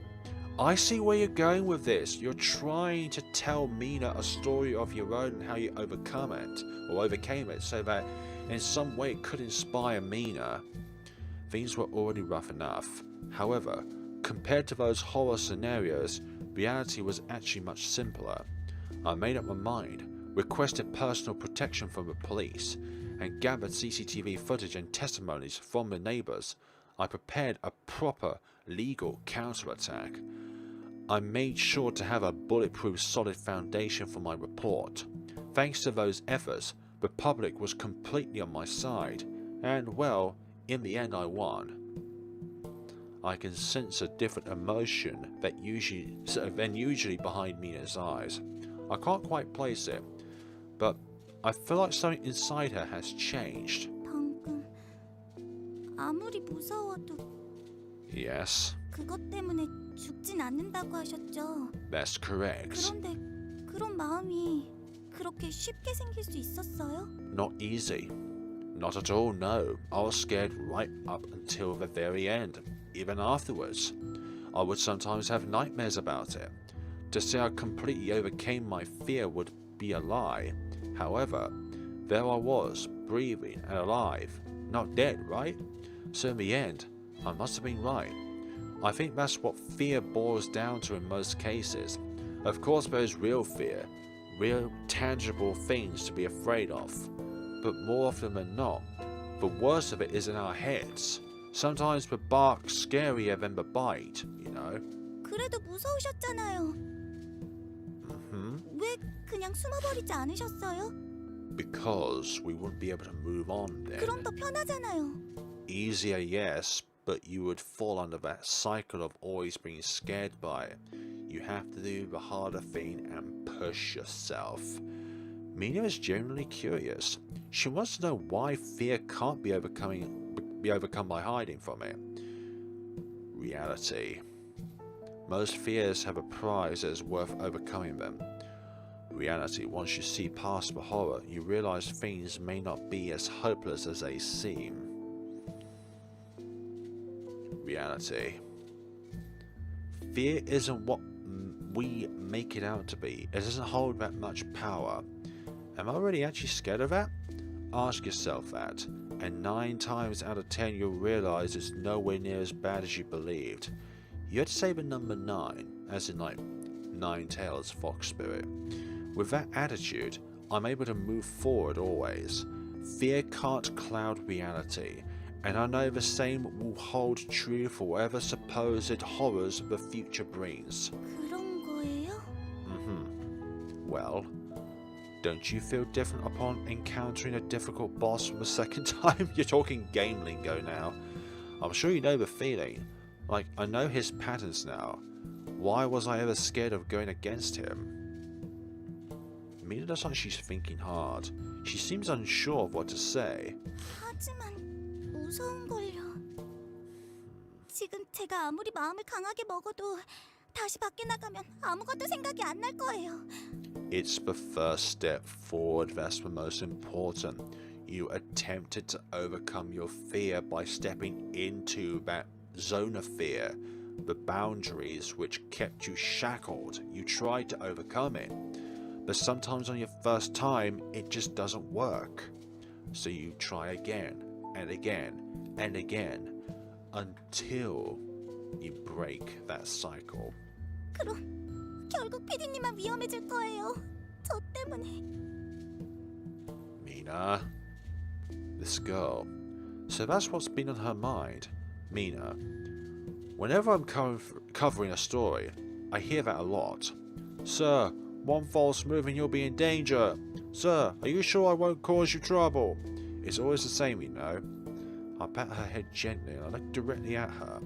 I see where you're going with this. You're trying to tell Mina a story of your own and how you overcome it, or overcame it, so that in some way it could inspire Mina. Things were already rough enough. However, compared to those horror scenarios, reality was actually much simpler. I made up my mind, requested personal protection from the police, and gathered CCTV footage and testimonies from the neighbours. I prepared a proper legal counterattack. I made sure to have a bulletproof solid foundation for my report. Thanks to those efforts, the public was completely on my side, and well, in the end I won. I can sense a different emotion than usually behind Mina's eyes. I can't quite place it, but I feel like something inside her has changed. 방금 아무리 무서워도 Yes, 그것 때문에 죽진 않는다고 하셨죠? that's correct. 그런데 그런 마음이 그렇게 쉽게 생길 수 있었어요? Not easy. Not at all, no. I was scared right up until the very end. Even afterwards. I would sometimes have nightmares about it. To say I completely overcame my fear would be a lie. However, there I was, breathing and alive. Not dead, right? So in the end, I must have been right. I think that's what fear boils down to in most cases. Of course there is real fear, real tangible things to be afraid of. But more often than not, the worst of it is in our heads. Sometimes the bark's scarier than the bite, you know. 그래도 무서우셨잖아요. 왜 그냥 숨어버리지 않으셨어요? Because we wouldn't be able to move on then. 그럼 더 편하잖아요. Easier, yes, but you would fall under that cycle of always being scared by it. You have to do the harder thing and push yourself. Mina is genuinely curious. She wants to know why fear can't be overcome by hiding from it. Reality. Most fears have a prize that is worth overcoming them. Reality, once you see past the horror, you realize things may not be as hopeless as they seem. Reality. Fear isn't what we make it out to be. It doesn't hold that much power. Am I really actually scared of that? Ask yourself that, and 9 times out of 10 you'll realize it's nowhere near as bad as you believed. You had to say the number 9, as in like 9 tails fox spirit. With that attitude, I'm able to move forward always. Fear can't cloud reality, and I know the same will hold true for whatever supposed horrors the future brings. 그런 거예요? Well, don't you feel different upon encountering a difficult boss for the second time? You're talking game lingo now. I'm sure you know the feeling. Like, I know his patterns now. Why was I ever scared of going against him? Mina looks like she's thinking hard. She seems unsure of what to say. 하지만 무서운걸요. 지금 제가 아무리 마음을 강하게 먹어도 다시 밖에 나가면 아무것도 생각이 안 날 거예요. It's the first step forward that's the most important. You attempted to overcome your fear by stepping into that zone of fear. The boundaries which kept you shackled, you tried to overcome it. But sometimes on your first time, it just doesn't work. So you try again, and again, and again, until you break that cycle. 그럼 결국 피디님만 위험해질 거예요. 저 때문에. Mina, this girl. So that's what's been on her mind. Mina. Whenever I'm covering a story, I hear that a lot. Sir, one false move and you'll be in danger. Sir, are you sure I won't cause you trouble? It's always the same, you know. I pat her head gently and I look directly at her.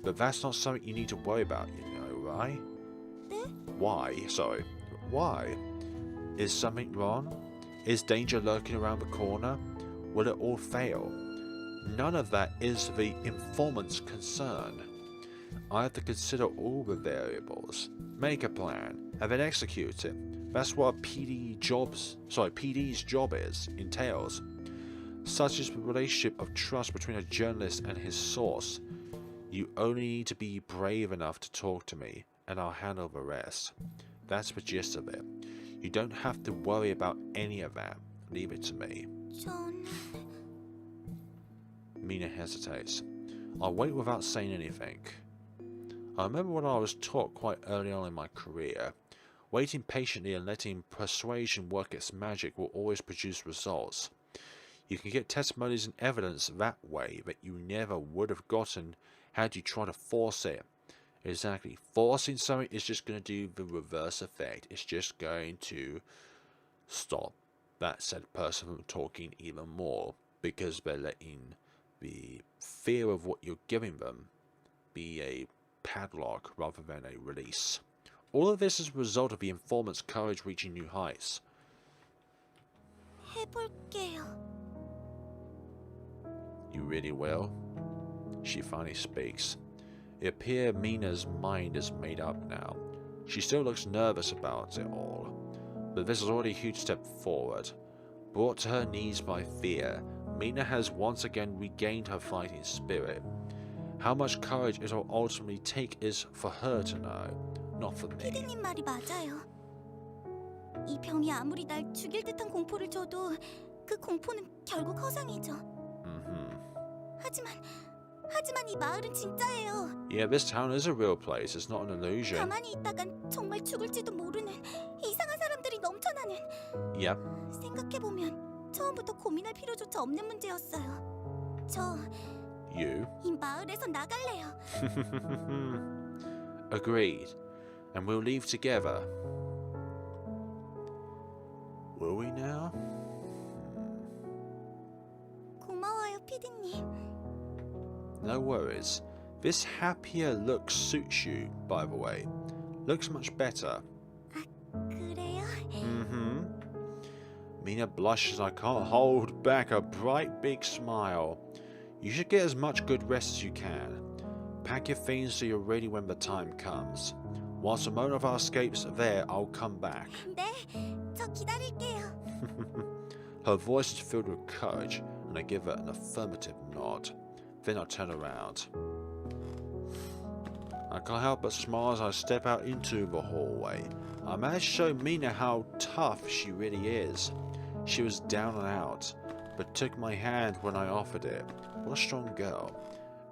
But that's not something you need to worry about, you know, right? 네? Why? Sorry. Why? Is something wrong? Is danger lurking around the corner? Will it all fail? None of that is the informant's concern. I have to consider all the variables, make a plan, and then execute it. That's what a PD's job entails. Such is the relationship of trust between a journalist and his source. You only need to be brave enough to talk to me, and I'll handle the rest. That's the gist of it. You don't have to worry about any of that. Leave it to me. 저는 Mina hesitates. I wait without saying anything. I remember when I was taught quite early on in my career, waiting patiently and letting persuasion work its magic will always produce results. You can get testimonies and evidence that way that you never would have gotten had you tried to force it. Exactly. Forcing something is just going to do the reverse effect. It's just going to stop that said person from talking even more because they're letting the fear of what you're giving them be a padlock rather than a release. All of this is a result of the informant's courage reaching new heights. 해볼게요. You really will? She finally speaks. It appears Mina's mind is made up now. She still looks nervous about it all, but this is already a huge step forward. Brought to her knees by fear, Mina has once again regained her fighting spirit. How much courage it will ultimately take is for her to know, not for me. 피디님 말이 맞아요. 이 병이 아무리 날 죽일 듯한 공포를 줘도 그 공포는 결국 허상이죠. 하지만 이 마을은 진짜예요. Yeah, this town is a real place. It's not an illusion. 가만히 있다간 정말 죽을지도 모르는 이상한 사람들이 넘쳐나는. Yep. 생각해보면 처음부터 고민할 필요조차 없는 문제였어요. You? 이 마을에서 나갈래요. Agreed. And we'll leave together. Will we now? 고마워요, 피디님. No worries. This happier look suits you, by the way. Looks much better. 그래요? Mina blushes and I can't hold back a bright big smile. You should get as much good rest as you can. Pack your things so you're ready when the time comes. Once the moment of our escape's there, I'll come back. 네, 저 기다릴게요. Her voice is filled with courage, and I give her an affirmative nod. Then I turn around. I can't help but smile as I step out into the hallway. I managed to show Mina how tough she really is. She was down and out, but took my hand when I offered it. What a strong girl.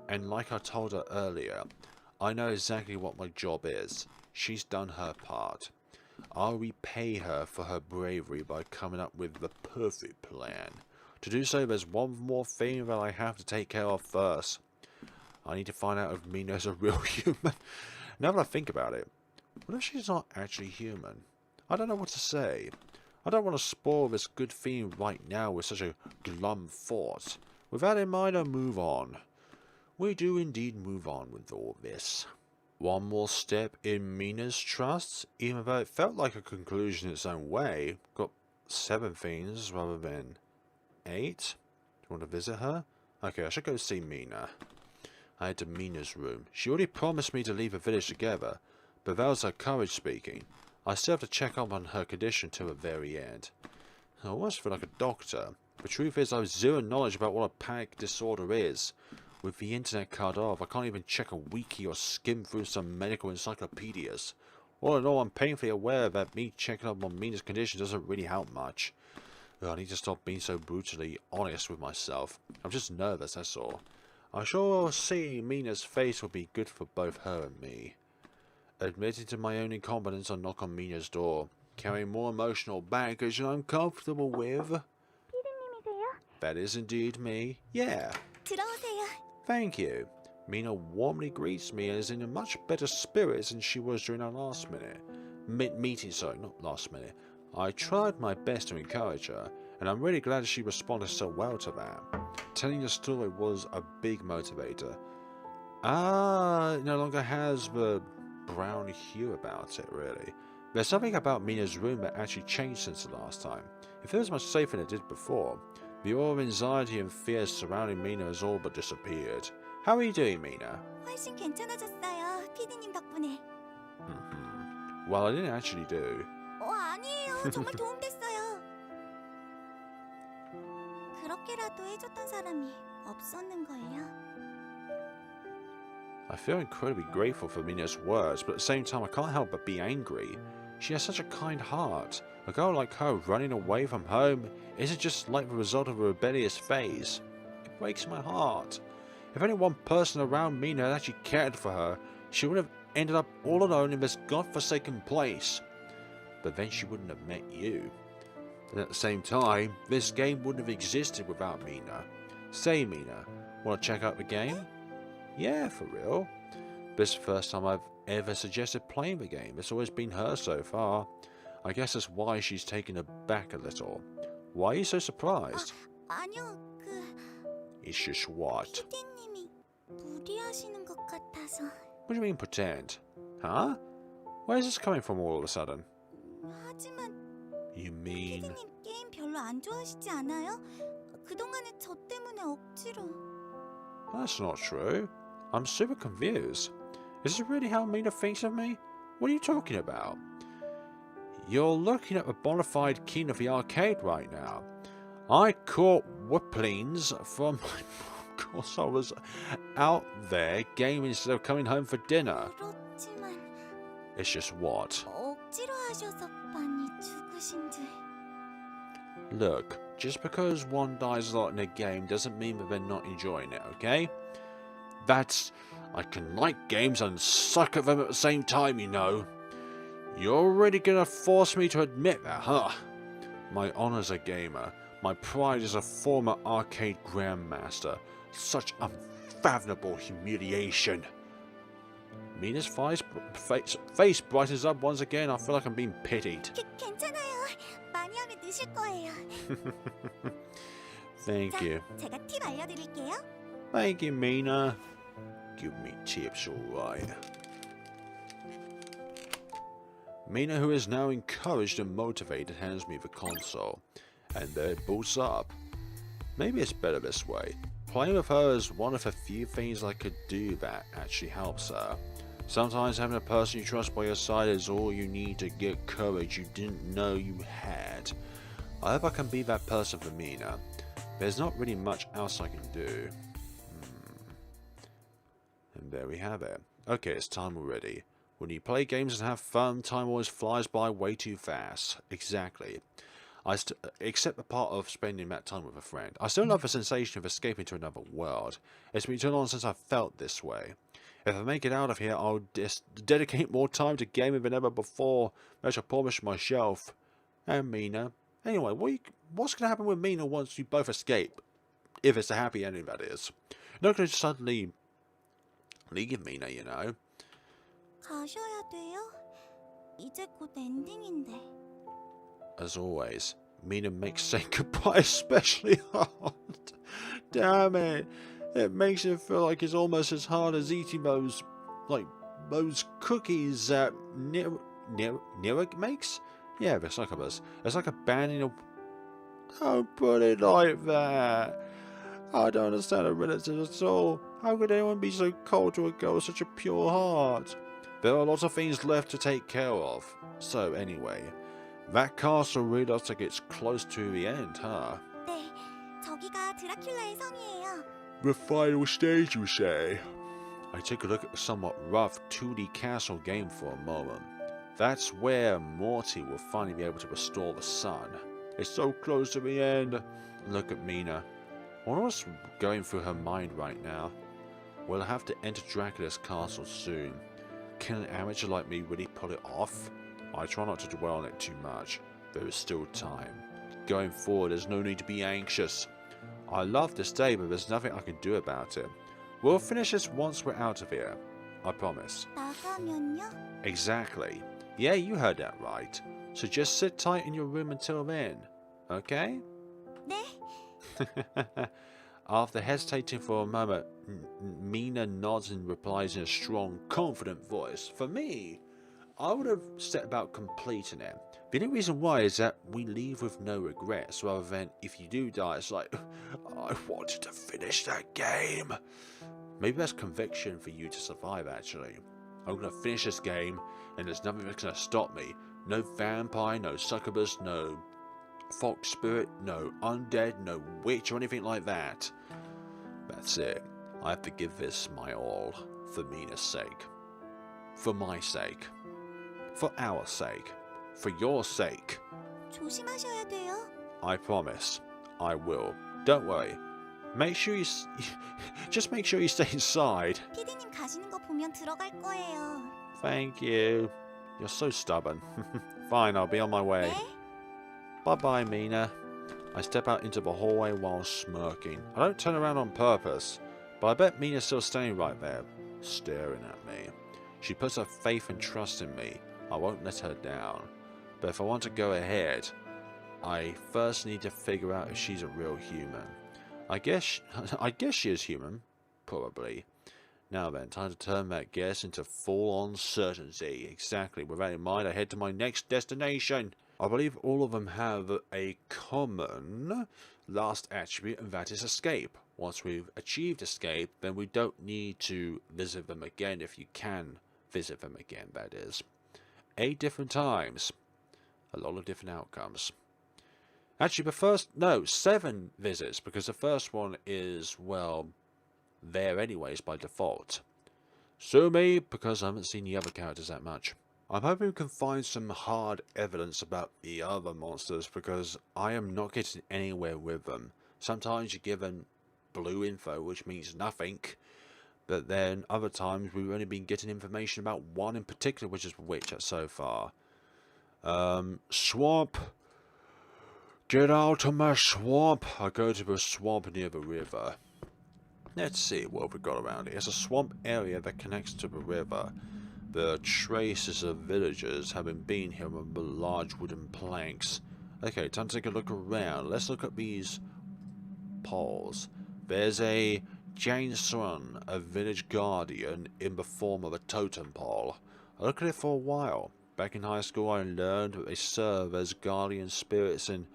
And like I told her earlier, I know exactly what my job is. She's done her part. I'll repay her for her bravery by coming up with the perfect plan. To do so, there's one more thing that I have to take care of first. I need to find out if Mina's a real human. Now that I think about it, what if she's not actually human? I don't know what to say. I don't want to spoil this good theme right now with such a glum thought. With that in mind, I move on. We do indeed move on with all this. One more step in Mina's trust, even though it felt like a conclusion in its own way. Got 7 things rather than 8. Do you want to visit her? Okay, I should go see Mina. I head to Mina's room. She already promised me to leave the village together, but that was her courage speaking. I still have to check up on her condition to the very end. I almost feel like a doctor. The truth is I have zero knowledge about what a panic disorder is. With the internet cut off, I can't even check a wiki or skim through some medical encyclopedias. All in all, I'm painfully aware that me checking up on Mina's condition doesn't really help much. Ugh, I need to stop being so brutally honest with myself. I'm just nervous, that's all. I'm sure seeing Mina's face will be good for both her and me. Admitting to my own incompetence, I knock on Mina's door, carrying more emotional baggage than I'm comfortable with. 피디님이세요? That is indeed me. Yeah. 들어오세요. Thank you. Mina warmly greets me and is in a much better spirits than she was during our last meeting. Sorry, not last minute. I tried my best to encourage her, and I'm really glad she responded so well to that. Telling the story was a big motivator. It no longer has the brown hue about it, really. There's something about Mina's room that actually changed since the last time. It feels much safer than it did before. The aura of anxiety and fear surrounding Mina has all but disappeared. How are you doing, Mina? 훨씬 괜찮아졌어요. 피디님 덕분에. Well, I didn't actually do. 아니에요. 정말 도움됐어요. 그렇게라도 해줬던 사람이 없었는걸요. I feel incredibly grateful for Mina's words, but at the same time I can't help but be angry. She has such a kind heart. A girl like her running away from home isn't just like the result of a rebellious phase. It breaks my heart. If only one person around Mina had actually cared for her, she would have ended up all alone in this godforsaken place. But then she wouldn't have met you. And at the same time, this game wouldn't have existed without Mina. Say, Mina, want to check out the game? Yeah, for real. This is the first time I've ever suggested playing the game. It's always been her so far. I guess that's why she's taken aback a little. Why are you so surprised? 아니요, It's just what? 피디님이 무리하시는 것 같아서. What do you mean pretend? Huh? Where's this coming from all of a sudden? 하지만 You mean... 피디님 게임 별로 안 좋아하시지 않아요? 그동안에 저 때문에 억지로. That's not true. I'm super confused. Is this really how Mina thinks of me? What are you talking about? You're looking at the bona fide king of the arcade right now. I caught whooplings from... Of course I was out there gaming instead of coming home for dinner. 그렇지만 It's just what? 억지로 하셔서 많이 죽으신 줄. Look, just because one dies a lot in a game doesn't mean that they're not enjoying it, okay? That's... I can like games and suck at them at the same time, you know. You're really gonna force me to admit that, huh? My honor as a gamer, my pride as a former arcade grandmaster. Such unfathomable humiliation. Mina's face brightens up once again. I feel like I'm being pitied. 괜찮아요. 많이 하면 늦을 거예요. Thank you. 제가 팁 알려드릴게요. Thank you, Mina. Give me tips, alright. Mina, who is now encouraged and motivated, hands me the console. And there it boots up. Maybe it's better this way. Playing with her is one of the few things I could do that actually helps her. Sometimes having a person you trust by your side is all you need to get courage you didn't know you had. I hope I can be that person for Mina. There's not really much else I can do. And there we have it. Okay, it's time already. When you play games and have fun, time always flies by way too fast. Exactly. Except the part of spending that time with a friend. I still love the sensation of escaping to another world. It's been too long since I've felt this way. If I make it out of here, I'll dedicate more time to gaming than ever before. As I promised myself. And Mina. Anyway, what's going to happen with Mina once you both escape? If it's a happy ending, that is. You're not going to suddenly leave Mina, you know. 가셔야 돼요? 이제 곧 엔딩인데. As always, Mina makes saying goodbye especially hard. Damn it. It makes it feel like it's almost as hard as eating those cookies that Nira makes? Yeah, the succubus. It's like abandoning a... Don't put it like that. I don't understand her relatives at all. How could anyone be so cold to a girl with such a pure heart? There are lots of things left to take care of. So anyway, that castle really looks like it's close to the end, huh? 네, 저기가 드라큘라의 성이에요. The final stage, you say? I took a look at the somewhat rough 2D castle game for a moment. That's where Morty will finally be able to restore the sun. It's so close to the end. Look at Mina. I wonder what's going through her mind right now. We'll have to enter Dracula's castle soon. Can an amateur like me really pull it off? I try not to dwell on it too much. There is still time. Going forward, there's no need to be anxious. I love this day, but there's nothing I can do about it. We'll finish this once we're out of here. I promise. 나가면요? Exactly. Yeah, you heard that right. So just sit tight in your room until then. Okay? 네? After hesitating for a moment, Mina nods and replies in a strong, confident voice. For me, I would have set about completing it. The only reason why is that we leave with no regrets, rather than if you do die, it's like, I wanted to finish that game. Maybe that's conviction for you to survive, actually. I'm going to finish this game, and there's nothing that's going to stop me. No vampire, no succubus, no fox spirit, no undead, no witch, or anything like that. That's it. I have to give this my all, for Mina's sake. For my sake. For our sake. For your sake. 조심하셔야 돼요. I promise. I will. Don't worry. Make sure you... just make sure you stay inside. 피디님 가시는 거 보면 들어갈 거예요. Thank you. You're so stubborn. Fine, I'll be on my way. 네? Bye-bye, Mina. I step out into the hallway while smirking. I don't turn around on purpose, but I bet Mina's still standing right there, staring at me. She puts her faith and trust in me. I won't let her down. But if I want to go ahead, I first need to figure out if she's a real human. I guess she is human. Probably. Now then, time to turn that guess into full-on certainty. Exactly. With that in mind, I head to my next destination. I believe all of them have a common last attribute, and that is escape. Once we've achieved escape, then we don't need to visit them again, if you can visit them again, that is. 8 different times. A lot of different outcomes. Actually, 7 visits, because the first one is, well, there anyways by default. Sue me, because I haven't seen the other characters that much. I'm hoping we can find some hard evidence about the other monsters, because I am not getting anywhere with them. Sometimes you're given blue info, which means nothing, but then other times we've only been getting information about one in particular, which is Witcher so far. Swamp. Get out of my swamp. I go to a swamp near the river. Let's see what we've got around here. It's a swamp area that connects to the river. There are traces of villagers having been here on the large wooden planks. Okay, time to take a look around. Let's look at these poles. There's a Janesun, a village guardian, in the form of a totem pole. I looked at it for a while. Back in high school I learned that they serve as guardian spirits and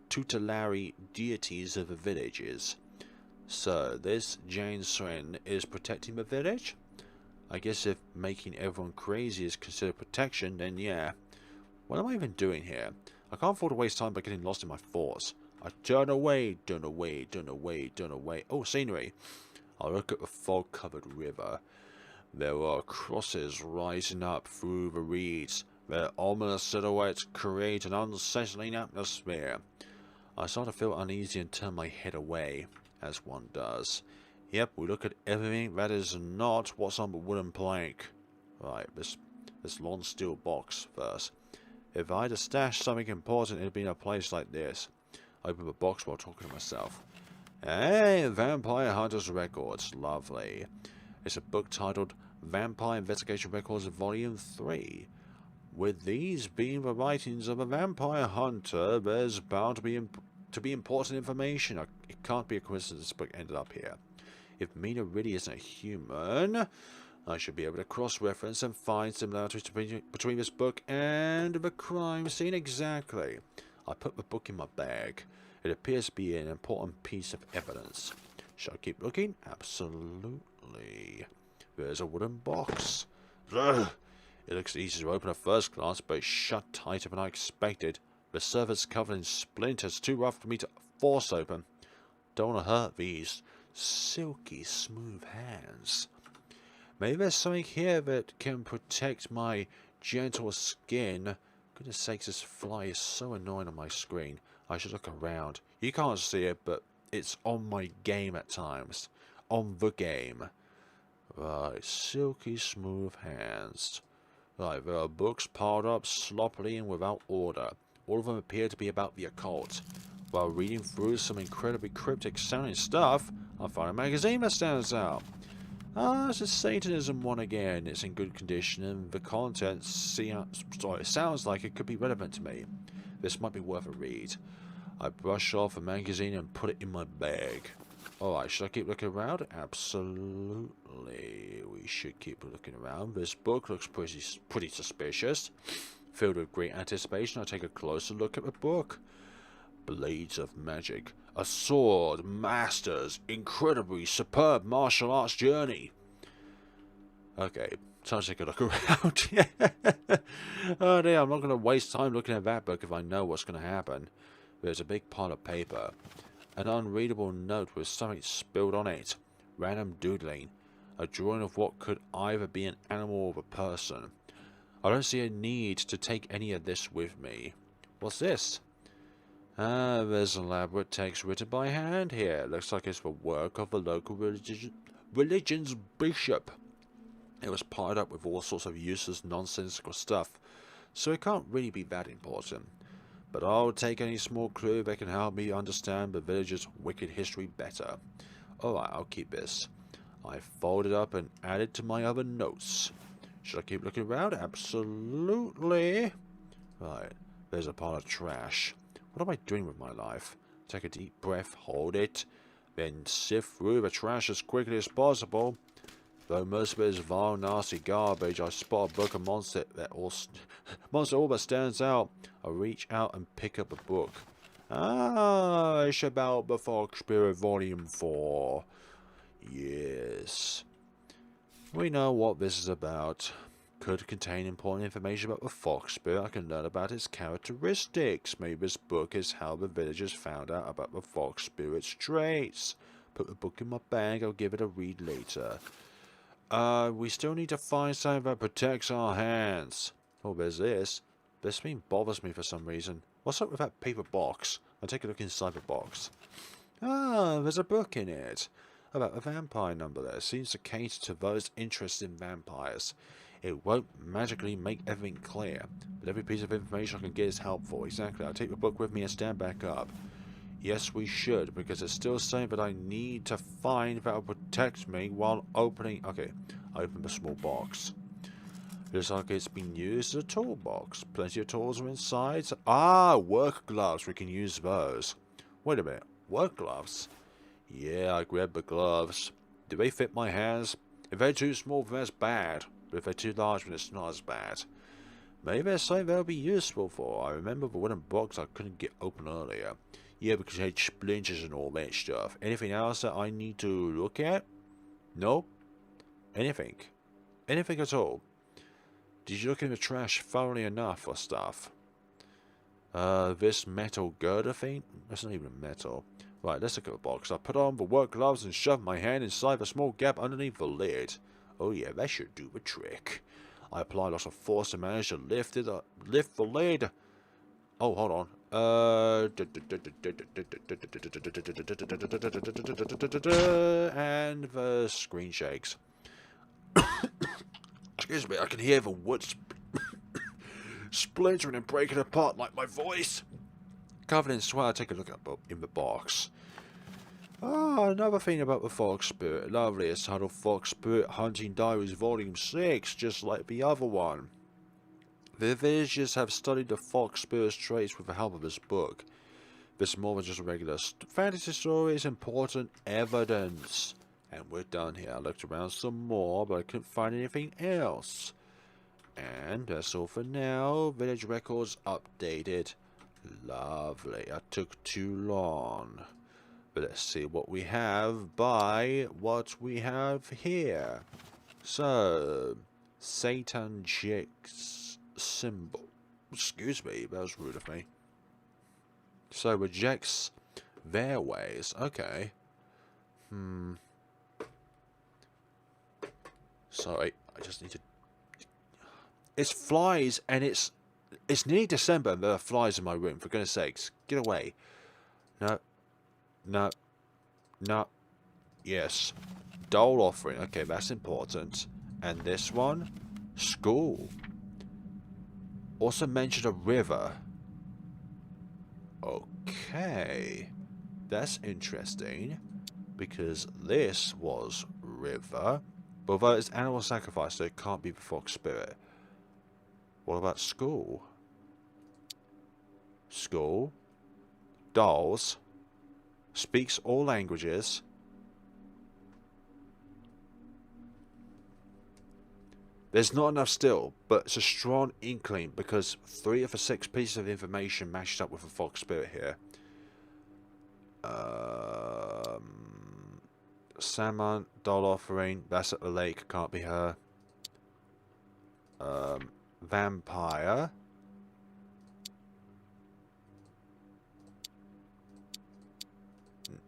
tutelary deities of the villages. So, this Janesun is protecting the village? I guess if making everyone crazy is considered protection, then yeah. What am I even doing here? I can't afford to waste time by getting lost in my thoughts. I turn away, turn away, turn away, turn away. Oh, scenery. I look at the fog-covered river. There are crosses rising up through the reeds. Their ominous silhouettes create an unsettling atmosphere. I start to feel uneasy and turn my head away, as one does. Yep, we look at everything that is not what's on the wooden plank. Right, this long steel box first. If I had to stash something important, it'd be in a place like this. I open the box while talking to myself. Hey, Vampire Hunter's Records. Lovely. It's a book titled Vampire Investigation Records Volume 3. With these being the writings of a vampire hunter, there's bound to be important information. It can't be a coincidence this book ended up here. If Mina really isn't a human, I should be able to cross-reference and find similarities between this book and the crime scene. Exactly. I put the book in my bag. It appears to be an important piece of evidence. Shall I keep looking? Absolutely. There's a wooden box. Ugh. It looks easy to open at first glance, but it's shut tighter than I expected. The surface covered in splinters, too rough for me to force open. Don't want to hurt these Silky smooth hands. Maybe there's something here that can protect my gentle skin. Goodness sakes, this fly is so annoying on my screen. I should look around. You can't see it, but it's on my game at times. On the game. Right, silky smooth hands. Right, there are books piled up sloppily and without order. All of them appear to be about the occult. While reading through some incredibly cryptic sounding stuff, I find a magazine that stands out. Ah, it's a Satanism one again. It's in good condition and the content sounds like it could be relevant to me. This might be worth a read. I brush off the magazine and put it in my bag. Alright, should I keep looking around? Absolutely. We should keep looking around. This book looks pretty suspicious. Filled with great anticipation, I take a closer look at the book. Blades of Magic. A sword master's incredibly superb martial arts journey. Okay, time to take a look around. Oh dear, I'm not going to waste time looking at that book if I know what's going to happen. There's a big pile of paper. An unreadable note with something spilled on it. Random doodling. A drawing of what could either be an animal or a person. I don't see a need to take any of this with me. What's this? Ah, there's elaborate text written by hand here. Looks like it's the work of the local religion's bishop. It was piled up with all sorts of useless, nonsensical stuff, so it can't really be that important. But I'll take any small clue that can help me understand the village's wicked history better. Alright, I'll keep this. I fold it up and add it to my other notes. Should I keep looking around? Absolutely. Right, there's a pile of trash. What am I doing with my life? Take a deep breath, hold it, then sift through the trash as quickly as possible. Though most of it is vile, nasty garbage, I spot a book of monster all that stands out. I reach out and pick up a book. Ah, it's about the Fox Spirit Volume 4. Yes. We know what this is about. Could contain important information about the fox spirit. I can learn about its characteristics. Maybe this book is how the villagers found out about the fox spirit's traits. Put the book in my bag. I'll give it a read later. We still need to find something that protects our hands. Oh, there's this. This thing bothers me for some reason. What's up with that paper box? I'll take a look inside the box. Ah, there's a book in it. About a vampire number there. Seems to cater to those interested in vampires. It won't magically make everything clear, but every piece of information I can get is helpful. Exactly. I'll take the book with me and stand back up. Yes, we should, because it's still saying that I need to find that will protect me while opening... Okay, I open the small box. Looks like it's been used as a toolbox. Plenty of tools are inside. Ah, work gloves. We can use those. Wait a minute. Work gloves? Yeah, I grabbed the gloves. Do they fit my hands? If they're too small, then that's bad. But if they're too large, then it's not as bad. Maybe there's something they'll be useful for. I remember the wooden box I couldn't get open earlier. Yeah, because it had splinters and all that stuff. Anything else that I need to look at? Nope. Anything. Anything at all. Did you look in the trash thoroughly enough for stuff? This metal girder thing? That's not even metal. Right, let's look at the box. I put on the work gloves and shoved my hand inside the small gap underneath the lid. Oh yeah, that should do the trick. I apply lots of force and manage to lift the lid. Oh, hold on. And the screen shakes. Excuse me, I can hear the wood splintering and breaking apart like my voice. Covered in sweat, I take a look in the box. Ah, another thing about the Fox Spirit. Lovely, it's titled Fox Spirit Hunting Diaries Volume 6, just like the other one. The villagers have studied the Fox Spirit's traits with the help of this book. This is more than just a regular fantasy story, it's important evidence. And we're done here. I looked around some more, but I couldn't find anything else. And that's all for now. Village records updated. Lovely. That took too long. But let's see what we have by what we have here. So, Satan Jake's symbol. Excuse me, that was rude of me. So, rejects their ways. Okay. Sorry, I just need to... It's flies, and it's nearly December, and there are flies in my room, for goodness sakes. Get away. No. No. No. Yes. Dole offering. Okay, that's important. And this one? School. Also mentioned a river. Okay. That's interesting. Because this was river. But although it's animal sacrifice, so it can't be the fox spirit. What about school? School. Dolls. Speaks all languages. There's not enough still, but it's a strong inkling because 3 of the 6 pieces of information matched up with a fox spirit here. Salmon, doll offering, that's at the lake, can't be her. Vampire.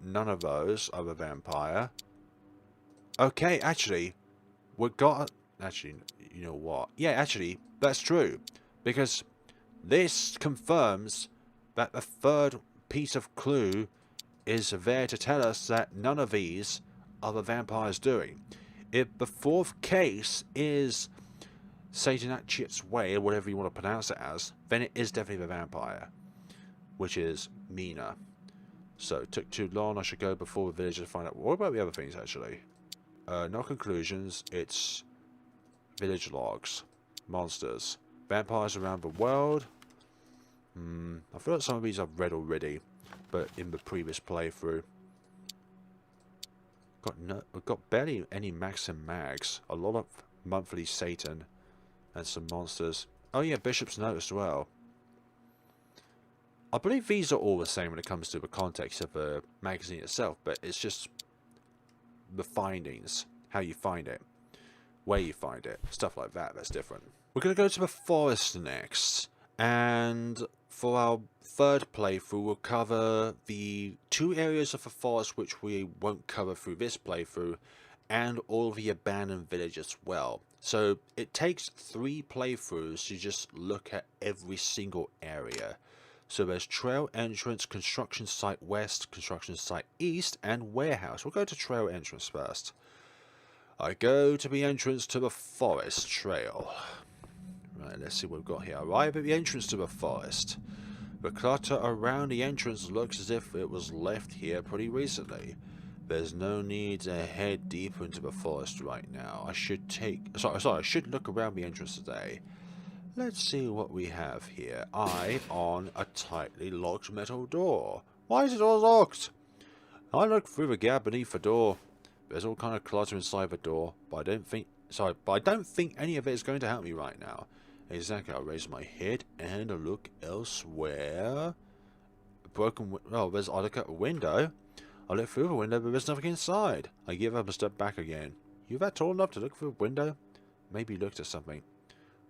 None of those are the vampire. Okay, actually, we got... Actually, you know what? Yeah, actually, that's true. Because this confirms that the 3rd piece of clue is there to tell us that none of these are the vampires doing. If the 4th case is Satanachit's way, or whatever you want to pronounce it as, then it is definitely the vampire. Which is Mina. So, it took too long. I should go before the village to find out. What about the other things, actually? No conclusions. It's village logs. Monsters. Vampires around the world. I feel like some of these I've read already, but in the previous playthrough. We've got barely any max and mags. A lot of monthly Satan. And some monsters. Oh yeah, Bishop's Note as well. I believe these are all the same when it comes to the context of the magazine itself, but it's just the findings, how you find it, where you find it, stuff like that, that's different. We're going to go to the forest next, and for our 3rd playthrough we'll cover the 2 areas of the forest which we won't cover through this playthrough, and all the abandoned village as well. So it takes 3 playthroughs to just look at every single area. So there's trail entrance, construction site west, construction site east, and warehouse. We'll go to trail entrance first. I go to the entrance to the forest trail. Right, let's see what we've got here. Arrive at the entrance to the forest. The clutter around the entrance looks as if it was left here pretty recently. There's no need to head deeper into the forest right now. I should look around the entrance today. Let's see what we have here. Eye on a tightly locked metal door. Why is it all locked? I look through the gap beneath the door. There's all kind of clutter inside the door, but I don't think any of it is going to help me right now. Exactly. I'll raise my head and look elsewhere. Broken. Oh, I look at a window. I look through the window, but there's nothing inside. I give up and step back again. You that tall enough to look through a window? Maybe you looked at something.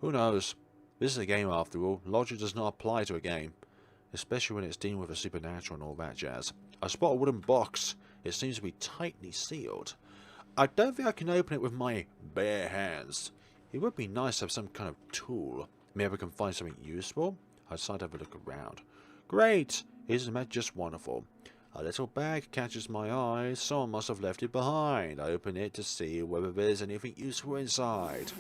Who knows? This is a game after all. Logic does not apply to a game, especially when it's dealing with the supernatural and all that jazz. I spot a wooden box. It seems to be tightly sealed. I don't think I can open it with my bare hands. It would be nice to have some kind of tool. Maybe I can find something useful. I decide to have a look around. Great! Isn't that just wonderful? A little bag catches my eye. Someone must have left it behind. I open it to see whether there's anything useful inside.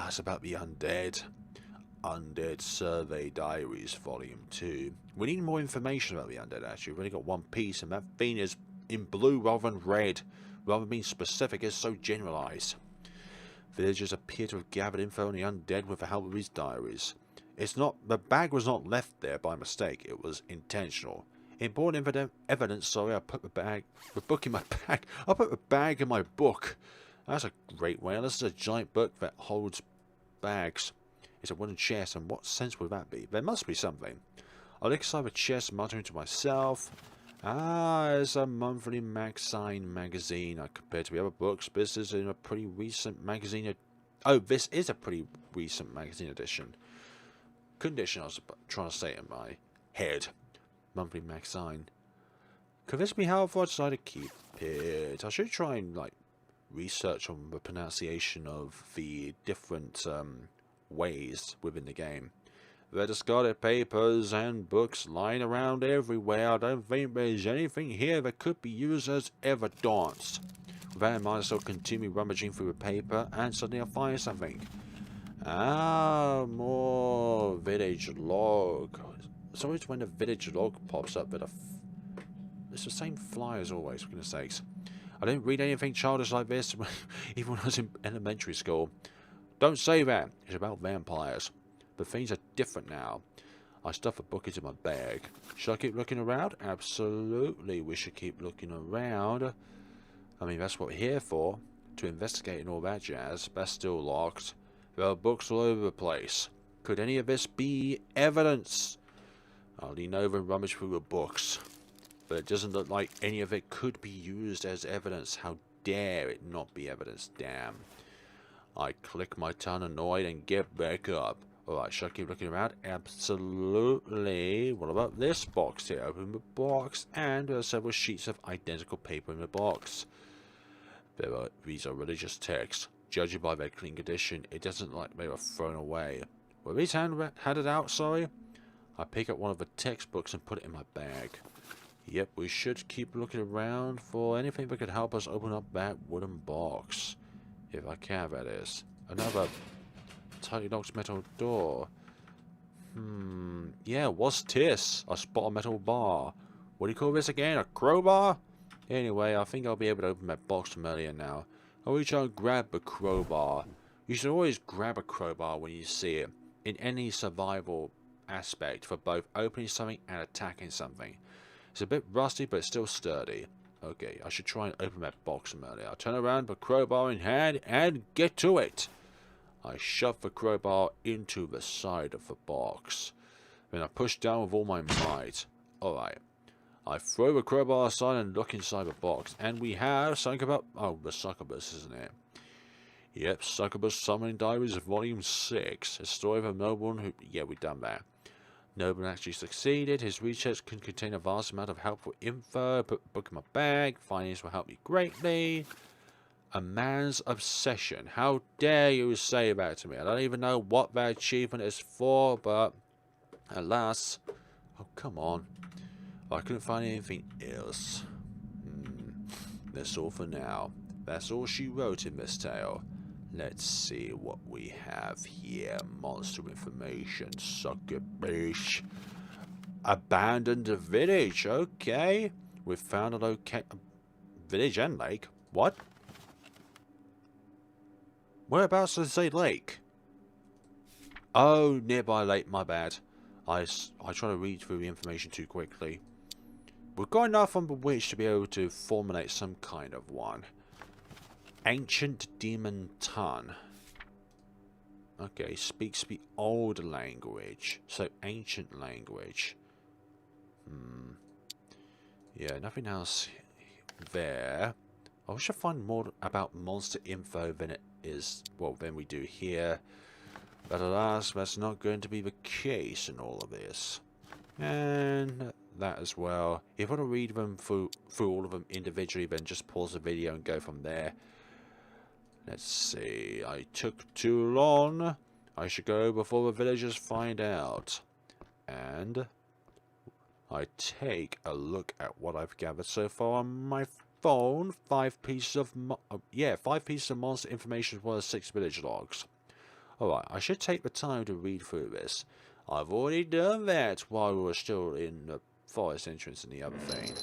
It's about the undead. Undead Survey Diaries Volume 2. We need more information about the undead, actually. We've only got 1 piece, and that thing is in blue rather than red. Rather than being specific, it's so generalised. Villagers appear to have gathered info on the undead with the help of these diaries. The bag was not left there by mistake. It was intentional. Important evidence, sorry, I put the book in my bag. I put the bag in my book. That's a great way. This is a giant book that holds bags. It's a wooden chest, and what sense would that be? There must be something. I look inside the chest, muttering to myself. It's a monthly magazine. I compare to the other books. This is in a pretty recent magazine. This is a pretty recent magazine edition. Condition I was trying to say in my head. Monthly magazine. Convince me how far I decide to keep it. I should try and, like, research on the pronunciation of the different ways within the game. There are discarded papers and books lying around everywhere. I don't think there's anything here that could be used as evidence. With that in mind, I still continue rummaging through the paper, and suddenly I find something. Ah, more village log. It's always when the village log pops up that it's the same fly as always, for goodness sakes. I didn't read anything childish like this, even when I was in elementary school. Don't say that. It's about vampires. But things are different now. I stuff a book into my bag. Should I keep looking around? Absolutely, we should keep looking around. I mean, that's what we're here for. To investigate and all that jazz. That's still locked. There are books all over the place. Could any of this be evidence? I'll lean over and rummage through the books. But it doesn't look like any of it could be used as evidence. How dare it not be evidence? Damn. I click my tongue annoyed and get back up. Alright, should I keep looking around? Absolutely. What about this box here? Open the box, and there are several sheets of identical paper in the box. These are religious texts. Judging by their clean condition, it doesn't look like they were thrown away. Were these handed out, sorry? I pick up one of the textbooks and put it in my bag. Yep, we should keep looking around for anything that could help us open up that wooden box. If I can, that is. Another tightly locked metal door. Yeah, what's this? I spot a metal bar. What do you call this again? A crowbar? Anyway, I think I'll be able to open that box from earlier now. I'll reach out and grab the crowbar. You should always grab a crowbar when you see it, in any survival aspect, for both opening something and attacking something. It's a bit rusty, but it's still sturdy. Okay, I should try and open that box from earlier. I'll turn around, the crowbar in hand, and get to it. I shove the crowbar into the side of the box. Then I push down with all my might. Alright. I throw the crowbar aside and look inside the box. And we have something about... Oh, the succubus, isn't it? Yep, Succubus Summoning Diaries Volume 6. A story of a nobleman who... Yeah, we've done that. Nobleman actually succeeded. His research can contain a vast amount of helpful info. Put the book in my bag. Findings will help me greatly. A man's obsession. How dare you say that to me? I don't even know what that achievement is for, but alas. Oh, come on. I couldn't find anything else. That's all for now. That's all she wrote in this tale. Let's see what we have here. Monster information. Sucker bitch. Abandoned village. Okay. We've found a village and lake. What? Whereabouts does it say lake? Oh, nearby lake, my bad. I try to read through the information too quickly. We've got enough on the witch to be able to formulate some kind of one. Ancient demon tongue. Okay, speaks the old language. So, ancient language. Yeah, nothing else there. I wish I find more about monster info than it is, well, than we do here. But alas, that's not going to be the case in all of this. And that as well. If I want to read them through all of them individually, then just pause the video and go from there. Let's see. I took too long. I should go before the villagers find out. And I take a look at what I've gathered so far on my phone. 5 pieces of 5 pieces of monster information as well as 6 village logs. Alright, I should take the time to read through this. I've already done that while we were still in the forest entrance and the other thing.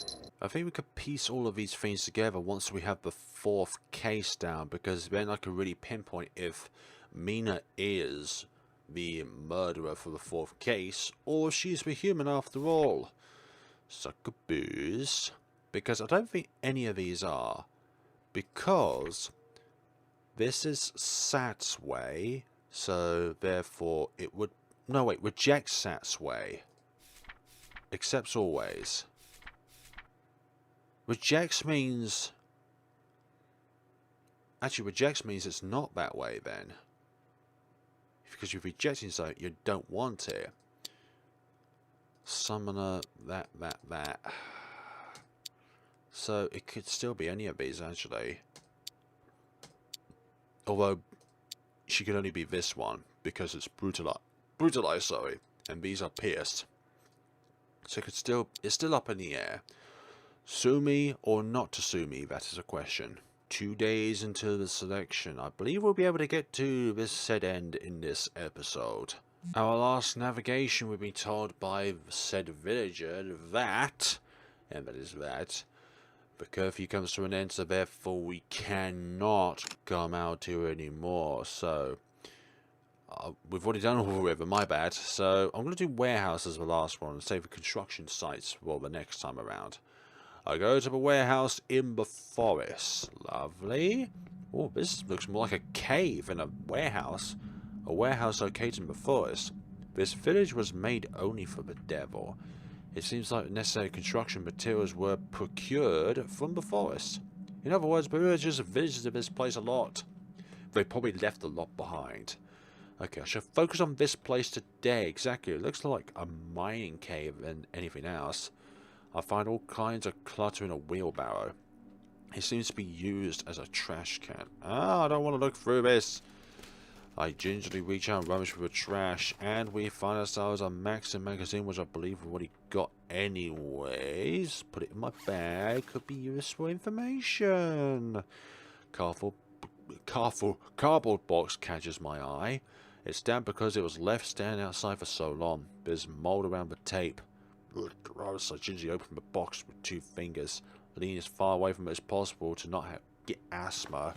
I think we could piece all of these things together once we have the 4th case down, because then I can really pinpoint if Mina is the murderer for the 4th case, or if she's the human after all. Suckaboos. Because I don't think any of these are. Because this is Sat's way, so therefore it would... No, wait, rejects Sat's way. Accepts always. Rejects means... Actually, rejects means it's not that way then. Because you're rejecting something, you don't want it. Summoner, that. So it could still be any of these, actually. Although, she could only be this one, because it's brutalized, sorry. And these are pierced. So it's still up in the air. Sue me or not to sue me, that is a question. 2 days until the selection. I believe we'll be able to get to this said end in this episode. Our last navigation will be told by said villager that, and that is that, the curfew comes to an end, so therefore we cannot come out here anymore. So, we've already done all of it, my bad. So, I'm going to do warehouse as the last one and save the construction sites for the next time around. I go to the warehouse in the forest. Lovely. Oh, this looks more like a cave than a warehouse. A warehouse located in the forest. This village was made only for the devil. It seems like necessary construction materials were procured from the forest. In other words, the villagers have visited this place a lot. They probably left a lot behind. Okay, I should focus on this place today. Exactly. It looks like a mining cave than anything else. I find all kinds of clutter in a wheelbarrow. It seems to be used as a trash can. Ah, I don't want to look through this. I gingerly reach out and rummage through the trash, and we find ourselves a Maxim magazine, which I believe we've already got anyways. Put it in my bag. Could be useful information. Cardboard box catches my eye. It's damp because it was left standing outside for so long. There's mold around the tape. Gross. I gingerly open the box with 2 fingers, leaning as far away from it as possible to not get asthma.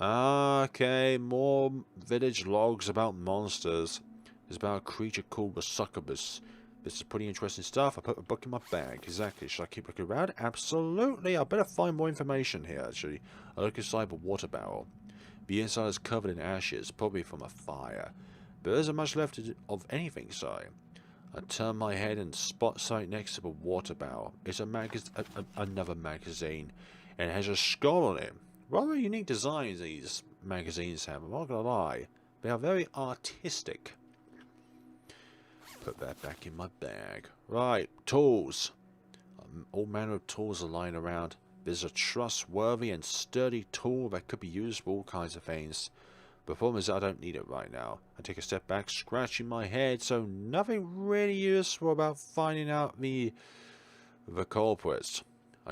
Okay, more village logs about monsters. It's about a creature called the succubus. This is pretty interesting stuff. I put the book in my bag. Exactly. Should I keep looking around? Absolutely. I better find more information here, actually. I look inside the water barrel. The inside is covered in ashes, probably from a fire. There isn't much left of anything, sorry. I turn my head and spot something next to the water barrel. It's another magazine, and it has a skull on it. Rather unique designs these magazines have, I'm not gonna lie. They are very artistic. Put that back in my bag. Right, tools. All manner of tools are lying around. There's a trustworthy and sturdy tool that could be used for all kinds of things. The problem is I don't need it right now. I take a step back, scratching my head, so nothing really useful about finding out the culprits. I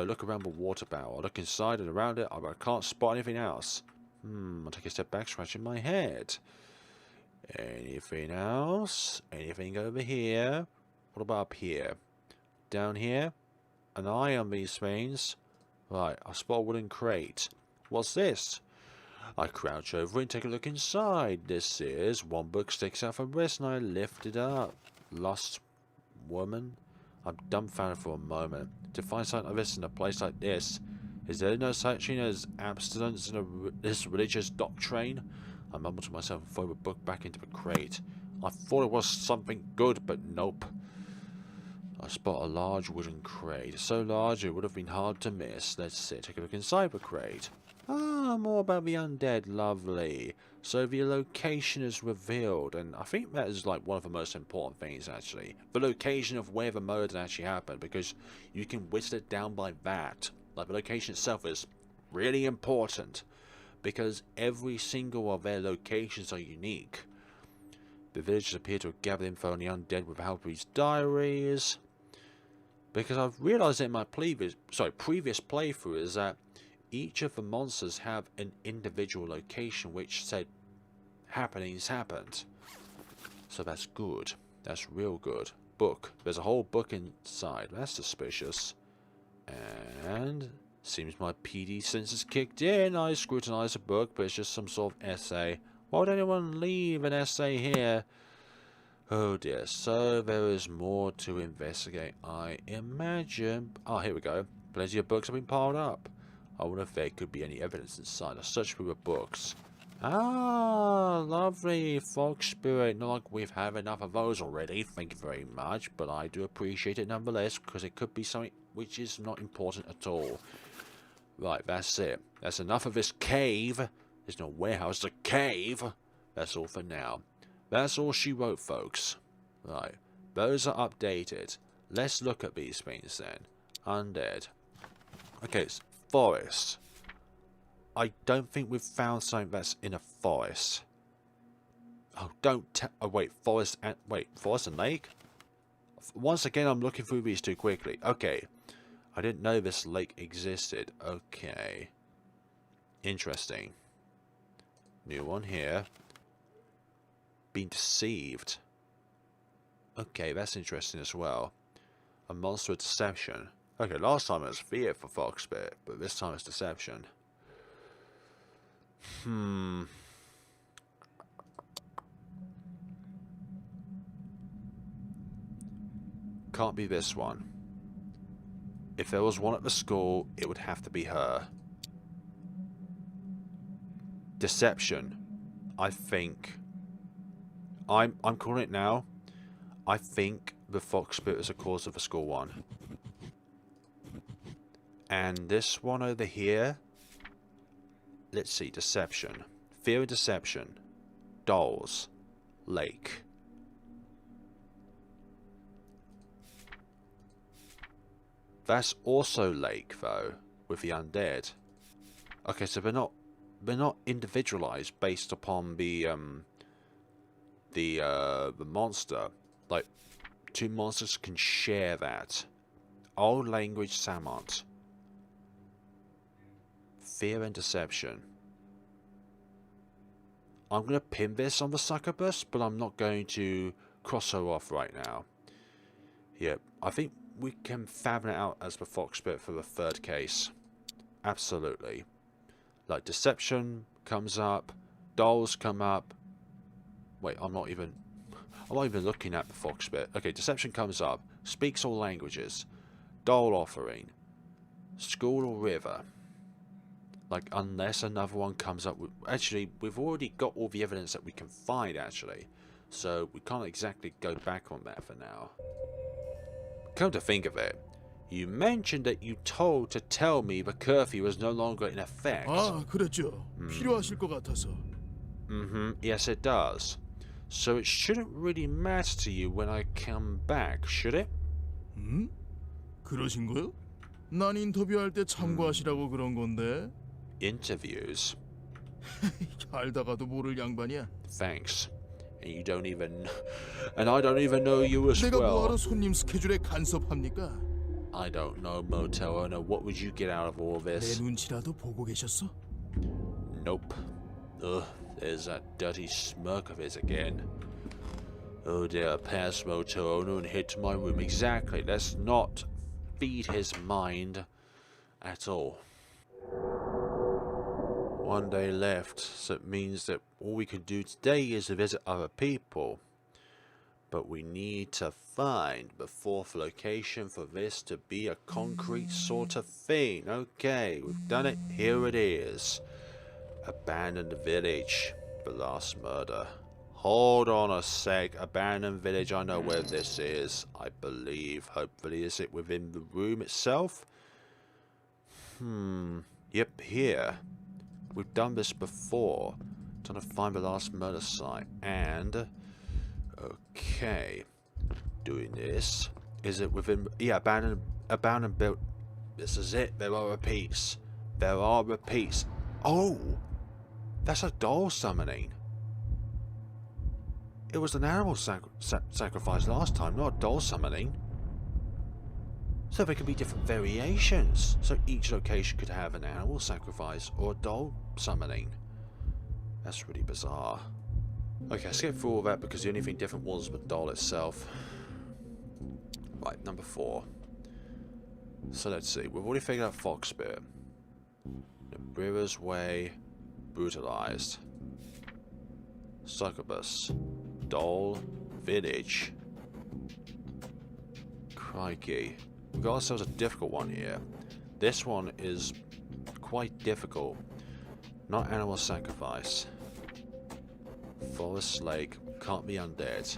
look around the water barrel. I look inside and around it, but I can't spot anything else. I take a step back, scratching my head. Anything else? Anything over here? What about up here? Down here? An eye on these things. Right, I spot a wooden crate. What's this? I crouch over and take a look inside. This is one book sticks out from the rest, and I lift it up. Lost woman? I'm dumbfounded for a moment. To find something like this in a place like this, is there no such thing as abstinence in this religious doctrine? I mumble to myself and throw the book back into the crate. I thought it was something good, but nope. I spot a large wooden crate. So large it would have been hard to miss. Let's see, take a look inside the crate. Ah, more about the undead. Lovely. So the location is revealed, and I think that is like one of the most important things, actually. The location of where the murder actually happened, because you can whittle it down by that. Like, the location itself is really important, because every single of their locations are unique. The villagers appear to have gathered info on the undead with Halpery's diaries. Because I've realised in my previous playthrough is that each of the monsters have an individual location which said happenings happened. So that's good. That's real good. Book. There's a whole book inside. That's suspicious. And seems my PD sense has kicked in. I scrutinise the book, but it's just some sort of essay. Why would anyone leave an essay here? Oh dear. So there is more to investigate, I imagine. Oh, here we go. Plenty of books have been piled up. I wonder if there could be any evidence inside. I search through the books. Ah, lovely fox spirit. Not like we've had enough of those already. Thank you very much. But I do appreciate it nonetheless, because it could be something which is not important at all. Right, that's it. That's enough of this cave. There's no warehouse, it's a cave. That's all for now. That's all she wrote, folks. Right, those are updated. Let's look at these things then. Undead. Okay, it's forest. I don't think we've found something that's in a forest. Oh, oh, wait, forest and... Wait, forest and lake? Once again, I'm looking through these too quickly. Okay. I didn't know this lake existed. Okay. Interesting. New one here. Being deceived. Okay, that's interesting as well. A monster of deception. Okay, last time it was fear for Foxbit, but this time it's deception. Can't be this one. If there was one at the school, it would have to be her. Deception. I think. I'm calling it now. I think the fox spirit is the cause of the school one. And this one over here. Let's see. Deception. Fear and deception. Dolls. Lake. That's also lake though, with the undead. Okay, so they're not individualized based upon the monster. Like, two monsters can share that. Old language Samont. Fear and deception. I'm gonna pin this on the succubus, but I'm not going to cross her off right now. Yep, I think we can fathom it out as the fox spirit for the third case. Absolutely. Like, deception comes up, dolls come up. Wait, I'm not even looking at the fox spirit. Okay, deception comes up, speaks all languages, doll offering, school or river. Like, unless another one comes up with... Actually, we've already got all the evidence that we can find, actually. So, we can't exactly go back on that for now. Come to think of it, you mentioned that you told to tell me the curfew was no longer in effect. 아, 그랬죠. 필요하실 것 같아서. Yes it does. So it shouldn't really matter to you when I come back, should it? 그러신 거요? 난 인터뷰할 때 참고하시라고 그런 건데. Interviews? 알다가도 모를 양반이야. Thanks. And you don't even... And I don't even know you as 내가 well. 뭐하러 손님 스케줄에 간섭합니까? I don't know, motel owner. What would you get out of all 내 this? 눈치라도 보고 계셨어? Nope. Ugh, there's that dirty smirk of his again. Oh dear, past motel owner and head to my room. Exactly. Let's not feed his mind at all. One day left, so it means that all we can do today is to visit other people. But we need to find the fourth location for this to be a concrete sort of thing. Okay, we've done it. Here it is. Abandoned village. The last murder. Hold on a sec. Abandoned village. I know where this is. I believe. Hopefully, is it within the room itself? Yep, here. We've done this before. Trying to find the last murder site. And... Okay. Doing this. Is it within... Yeah, abandoned build... This is it. There are repeats. There are repeats. Oh! That's a doll summoning. It was an animal sacrifice last time, not a doll summoning. So there could be different variations. So each location could have an animal sacrifice or a doll summoning. That's really bizarre. Okay, I skipped through all that because the only thing different was the doll itself. Right, number 4. So let's see. We've already figured out Fox Spirit. The Brewer's Way. Brutalized. Succubus. Doll. Village. Crikey. We've got ourselves a difficult one here. This one is quite difficult. Not animal sacrifice. Forest Lake. Can't be undead.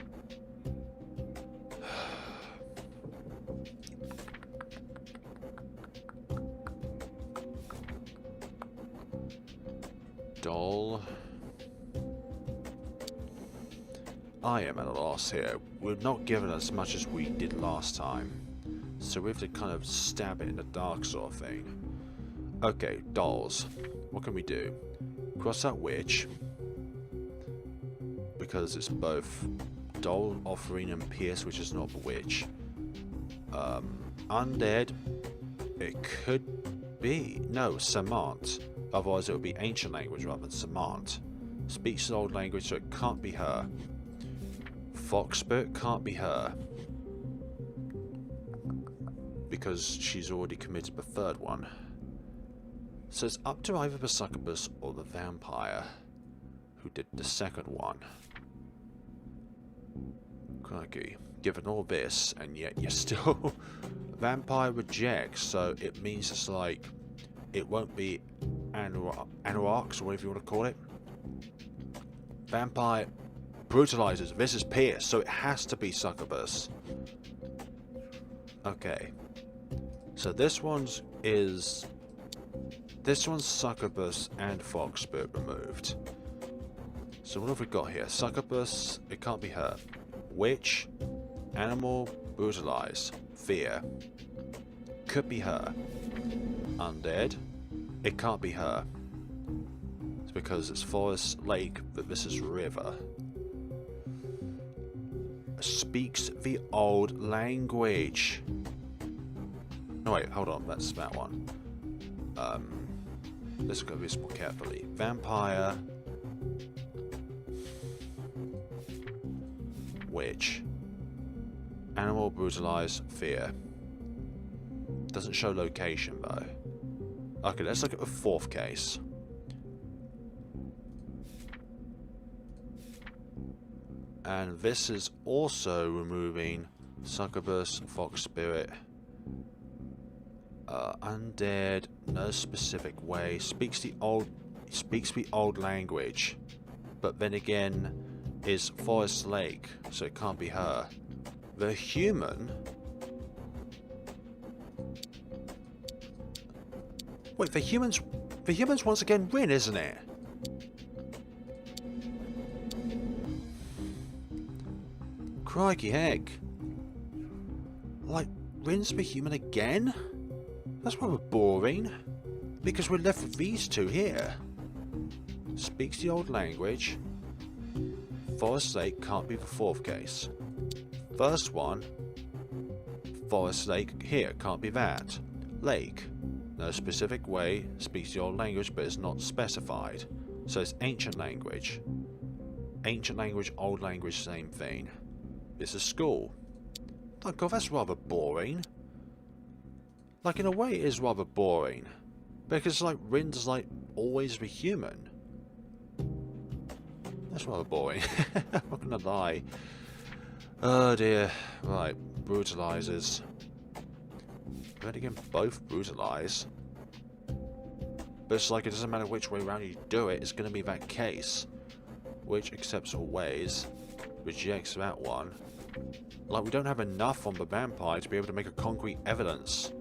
Doll. I am at a loss here. We're not given as much as we did last time. So we have to kind of stab it in the dark sort of thing. Okay, dolls. What can we do? Cross out witch. Because it's both doll offering and pierce, which is not the witch. Undead. It could be. No, Samant. Otherwise it would be ancient language rather than Samant. Speaks an old language, so it can't be her. Fox spirit can't be her. Because she's already committed the third one. So it's up to either the succubus or the vampire who did the second one. Crikey. Given all this, and yet you're still... Vampire rejects, so it means it's like... It won't be Anoraks, or whatever you want to call it. Vampire brutalizes. This is pierce, so it has to be succubus. Okay. So this one's succubus and fox spirit removed. So what have we got here? Succubus, it can't be her. Witch, animal, brutalize, fear. Could be her. Undead, it can't be her. It's because it's forest, lake, but this is river. Speaks the old language. No wait, hold on, that's that one. Let's go this more carefully. Vampire, witch, animal, brutalize, fear. Doesn't show location though. Okay, let's look at the fourth case. And this is also removing succubus, fox spirit, undead, no specific way, speaks the old language, but then again is forest lake, so it can't be her. The human. Wait, the humans once again win, isn't it? Crikey heck. Like, wins the human again? That's rather boring. Because we're left with these two here. Speaks the old language. Forest Lake can't be the fourth case. First one. Forest Lake here, can't be that. Lake. No specific way, speaks the old language, but it's not specified. So it's ancient language. Ancient language, old language, same thing. It's a school. Oh god, that's rather boring. Like, in a way it is rather boring. Because, like, Rin's, like, always the human. That's rather boring. I'm not gonna lie. Oh dear. Right, brutalizers. Then again, both brutalize. But it's like, it doesn't matter which way around you do it, it's gonna be that case. Which accepts all ways. Rejects that one. Like, we don't have enough on the vampire to be able to make a concrete evidence.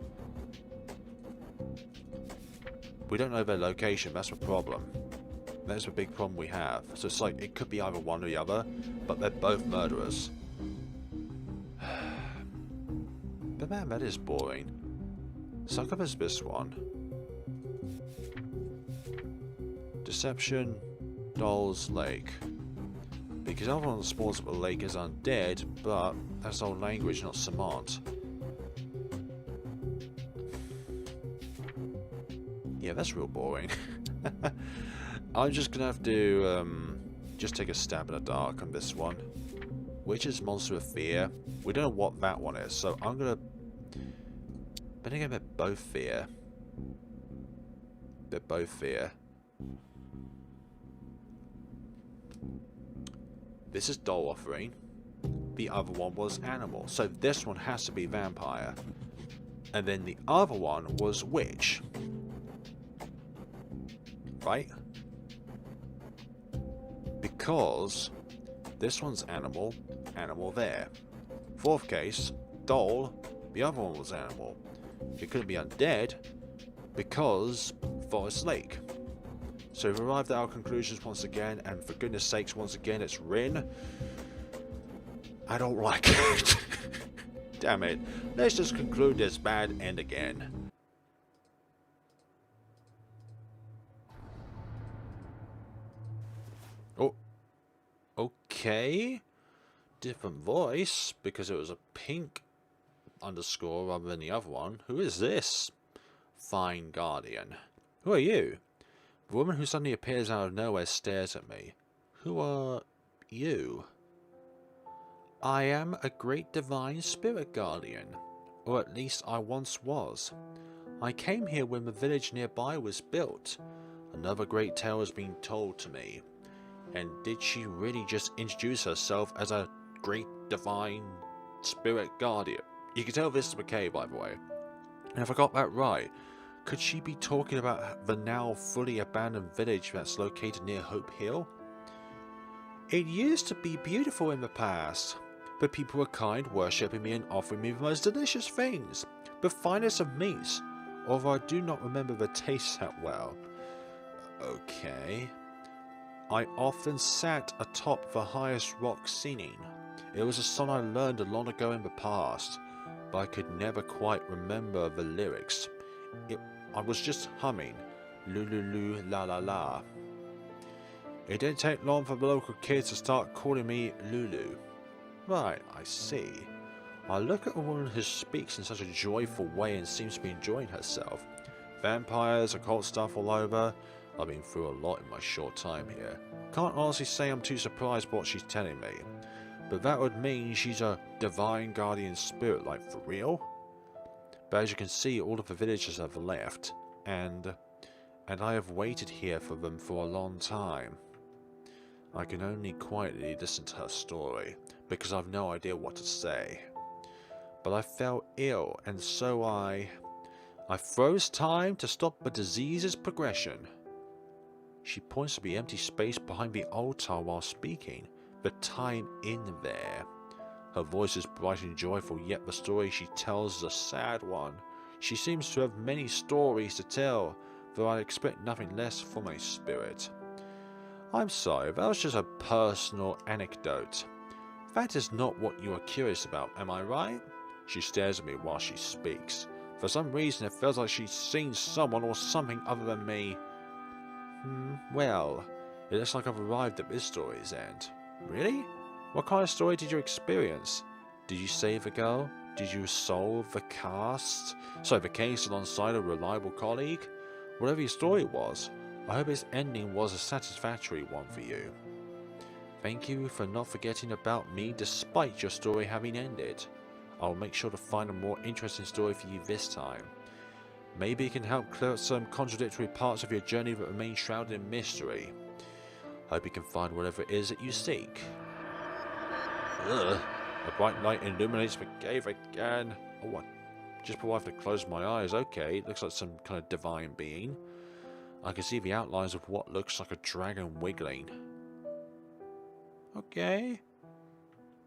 We don't know their location, that's the problem. That's the big problem we have. So it's like, it could be either one or the other, but they're both murderers. But man, that is boring. Succubus this one. Deception, Dolls, Lake. Because everyone that spawns at the lake is undead, but that's old language, not Samant. Yeah, that's real boring. I'm just gonna have to just take a stab in the dark on this one. Which is Monster of Fear? We don't know what that one is, so I'm gonna... But again, they're both fear. They're both fear. This is Doll Offering. The other one was Animal. So this one has to be Vampire. And then the other one was Witch. Right? Because this one's Animal, Animal there. Fourth case, Doll, the other one was Animal. It couldn't be undead because Forest Lake. So we've arrived at our conclusions once again, and for goodness sakes, once again, it's Rin. I don't like it. Damn it. Let's just conclude this bad end again. Okay. Different voice, because it was a pink underscore rather than the other one. Who is this? Fine Guardian. Who are you? The woman who suddenly appears out of nowhere stares at me. Who are you? I am a great divine spirit guardian, or at least I once was. I came here when the village nearby was built. Another great tale has been told to me. And did she really just introduce herself as a great divine spirit guardian? You can tell this is McKay, by the way. And if I got that right, could she be talking about the now fully abandoned village that's located near Hope Hill? It used to be beautiful in the past. The people were kind, worshipping me and offering me the most delicious things, the finest of meats, although I do not remember the taste that well. Okay. I often sat atop the highest rock singing. It was a song I learned long ago in the past, but I could never quite remember the lyrics. I was just humming, lulu la la la. It didn't take long for the local kids to start calling me Lulu. Right, I see. I look at a woman who speaks in such a joyful way and seems to be enjoying herself. Vampires, occult stuff all over. I've been through a lot in my short time here. Can't honestly say I'm too surprised by what she's telling me. But that would mean she's a divine guardian spirit, like for real? But as you can see, all of the villagers have left. And I have waited here for them for a long time. I can only quietly listen to her story, because I've no idea what to say. But I fell ill, and so I froze time to stop the disease's progression. She points to the empty space behind the altar while speaking, the time in there. Her voice is bright and joyful, yet the story she tells is a sad one. She seems to have many stories to tell, though I expect nothing less from a spirit. I'm sorry, that was just a personal anecdote. That is not what you are curious about, am I right? She stares at me while she speaks. For some reason it feels like she's seen someone or something other than me. Well, it looks like I've arrived at this story's end. Really? What kind of story did you experience? Did you save the girl? Did you solve the case alongside a reliable colleague? Whatever your story was, I hope its ending was a satisfactory one for you. Thank you for not forgetting about me despite your story having ended. I will make sure to find a more interesting story for you this time. Maybe it can help clear up some contradictory parts of your journey that remain shrouded in mystery. Hope you can find whatever it is that you seek. Ugh. A bright light illuminates the cave again. Oh, just before I have to close my eyes. Okay, it looks like some kind of divine being. I can see the outlines of what looks like a dragon wiggling. Okay.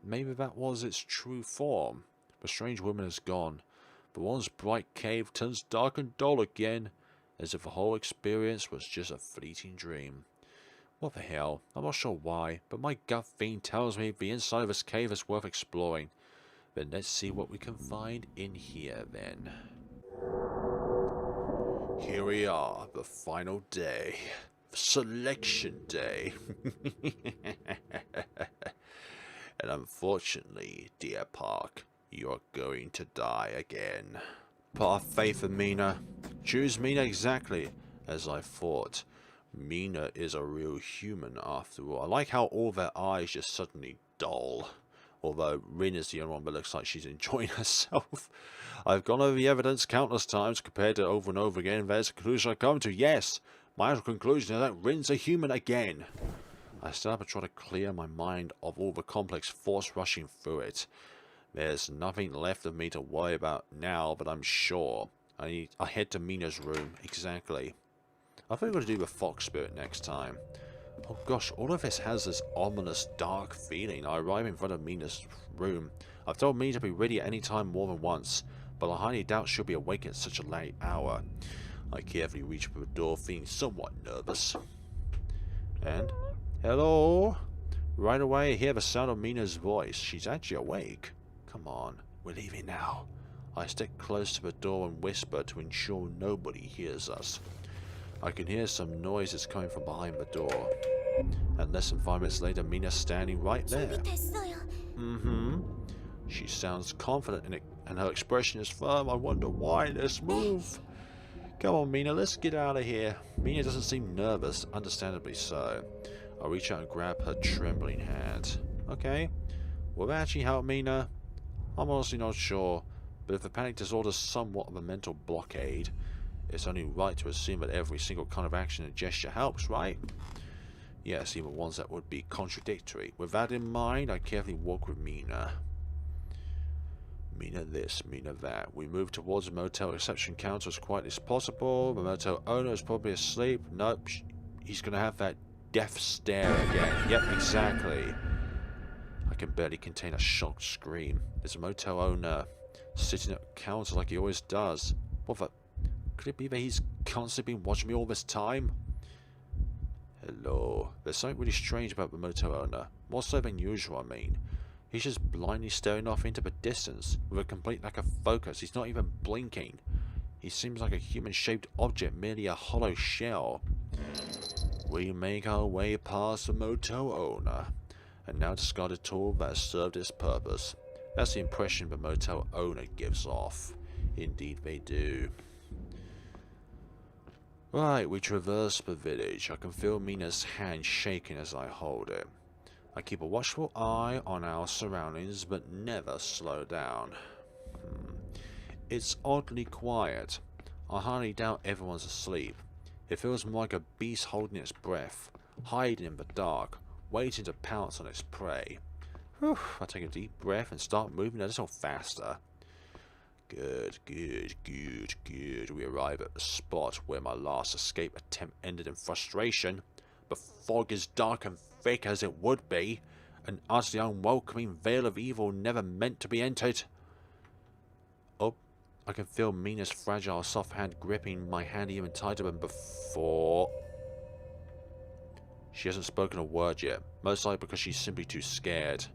Maybe that was its true form. The strange woman is gone. The once bright cave turns dark and dull again, as if the whole experience was just a fleeting dream. What the hell? I'm not sure why, but my gut feeling tells me the inside of this cave is worth exploring. Then let's see what we can find in here then. Here we are, the final day. The selection day. And unfortunately, dear Park, you're going to die again. Put our faith in Mina. Choose Mina exactly as I thought. Mina is a real human after all. I like how all their eyes just suddenly dull. Although Rin is the only one that looks like she's enjoying herself. I've gone over the evidence countless times, compared it over and over again, and there's a conclusion I come to. Yes, my actual conclusion is that Rin's a human again. I still have to try to clear my mind of all the complex force rushing through it. There's nothing left of me to worry about now, but I'm sure. I head to Mina's room. Exactly. I think I'm going to do the fox spirit next time. Oh gosh, all of this has this ominous, dark feeling. I arrive in front of Mina's room. I've told Mina to be ready at any time more than once, but I highly doubt she'll be awake at such a late hour. I carefully reach for the door, feeling somewhat nervous. And, hello? Right away I hear the sound of Mina's voice. She's actually awake. Come on, we're leaving now. I stick close to the door and whisper to ensure nobody hears us. I can hear some noises coming from behind the door. And less than 5 minutes later, Mina's standing right there. 준비됐어요. She sounds confident in it, and her expression is firm. I wonder why. Let's move. Come on, Mina, let's get out of here. Mina doesn't seem nervous, understandably so. I reach out and grab her trembling hand. Okay. Will that actually help Mina? I'm honestly not sure, but if the panic disorder is somewhat of a mental blockade, it's only right to assume that every single kind of action and gesture helps, right? Yes, even ones that would be contradictory. With that in mind, I carefully walk with Mina. Mina this, Mina that. We move towards the motel reception counter as quietly as possible. The motel owner is probably asleep. Nope, he's going to have that death stare again. Yep, exactly. I can barely contain a shocked scream. There's a motel owner sitting at the counter like he always does. What the... Could it be that he's constantly been watching me all this time? Hello. There's something really strange about the motel owner. More so than usual, I mean. He's just blindly staring off into the distance, with a complete lack of focus. He's not even blinking. He seems like a human-shaped object, merely a hollow shell. We make our way past the motel owner, and now discard a tool that has served its purpose. That's the impression the motel owner gives off. Indeed they do. Right, we traverse the village. I can feel Mina's hand shaking as I hold it. I keep a watchful eye on our surroundings, but never slow down. It's oddly quiet. I hardly doubt everyone's asleep. It feels more like a beast holding its breath, hiding in the dark, waiting to pounce on its prey. Whew, I take a deep breath and start moving a little faster. Good, good, good, good. We arrive at the spot where my last escape attempt ended in frustration. The fog is dark and thick as it would be, an utterly unwelcoming veil of evil never meant to be entered. Oh, I can feel Mina's fragile soft hand gripping my hand even tighter than before. She hasn't spoken a word yet, most likely because she's simply too scared.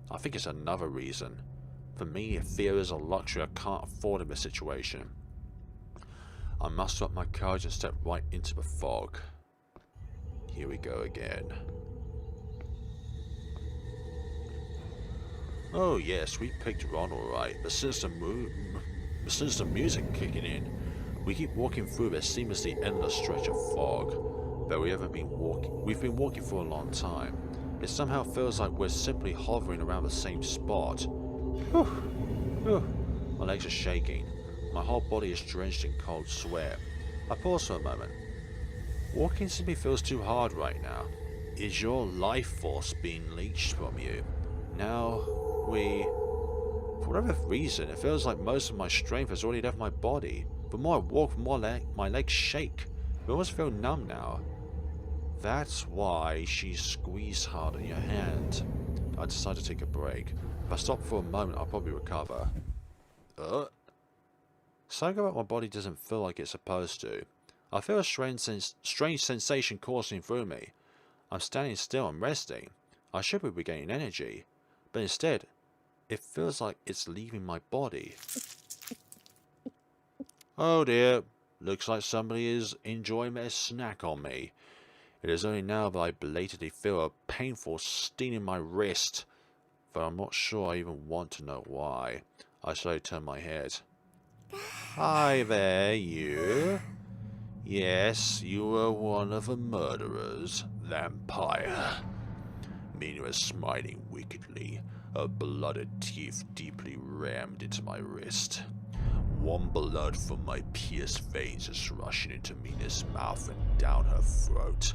I think it's another reason. For me, fear is a luxury I can't afford in this situation. I muster up my courage and step right into the fog. Here we go again. Oh yes, we picked Ron alright, but since the music kicking in, we keep walking through this seamlessly endless stretch of fog. But we've been walking for a long time. It somehow feels like we're simply hovering around the same spot. Whew. Whew. My legs are shaking. My whole body is drenched in cold sweat. I pause for a moment. Walking simply feels too hard right now. Is your life force being leached from you? Now, for whatever reason, it feels like most of my strength has already left my body. The more I walk, the more my legs shake. They almost feel numb now. That's why she squeezed hard on your hand. I decide to take a break. If I stop for a moment, I'll probably recover. Something about my body doesn't feel like it's supposed to. I feel a strange sensation coursing through me. I'm standing still and resting. I should be regaining energy. But instead, it feels like it's leaving my body. Oh dear. Looks like somebody is enjoying their snack on me. It is only now that I belatedly feel a painful sting in my wrist. But I'm not sure I even want to know why. I slowly turn my head. Hi there, you. Yes, you were one of the murderers, vampire. Mina was smiling wickedly, her blooded teeth deeply rammed into my wrist. Warm blood from my pierced veins is rushing into Mina's mouth and down her throat.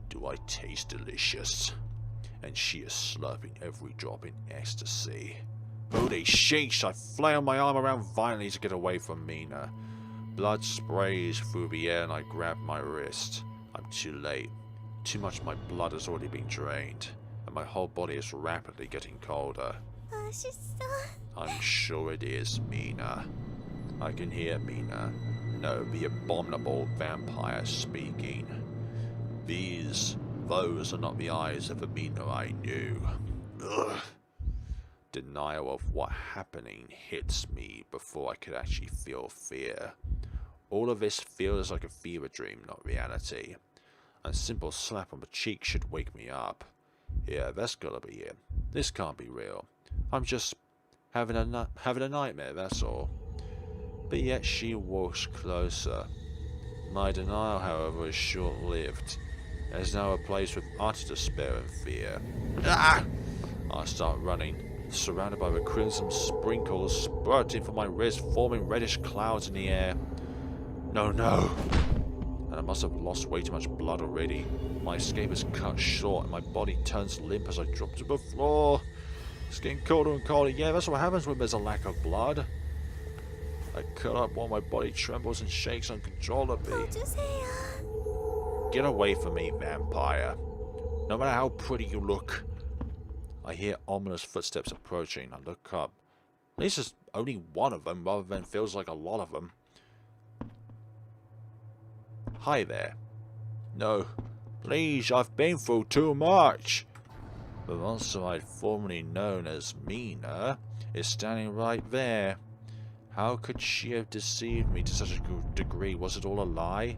Do I taste delicious? And she is slurping every drop in ecstasy. Holy sheesh! I flail my arm around violently to get away from Mina. Blood sprays through the air and I grab my wrist. I'm too late. Too much of my blood has already been drained, and my whole body is rapidly getting colder. 맛있어. I'm sure it is, Mina. I can hear Mina. No, the abominable vampire speaking. Those are not the eyes of the Mina I knew. Ugh. Denial of what happening hits me before I could actually feel fear. All of this feels like a fever dream, not reality. A simple slap on the cheek should wake me up. Yeah, that's gotta be it. This can't be real. I'm just having a nightmare, that's all. But yet she walks closer. My denial, however, is short-lived. There's now a place with utter despair and fear. Ah! I start running, surrounded by the crimson sprinkles spurting from my wrist, forming reddish clouds in the air. No. And I must have lost way too much blood already. My escape is cut short and my body turns limp as I drop to the floor. It's getting colder and colder. Yeah, that's what happens when there's a lack of blood. I cut up while my body trembles and shakes uncontrollably. Get away from me, vampire. No matter how pretty you look. I hear ominous footsteps approaching. I look up. At least there's only one of them rather than feels like a lot of them. Hi there. No. Please, I've been through too much. The monster I'd formerly known as Mina is standing right there. How could she have deceived me to such a degree? Was it all a lie?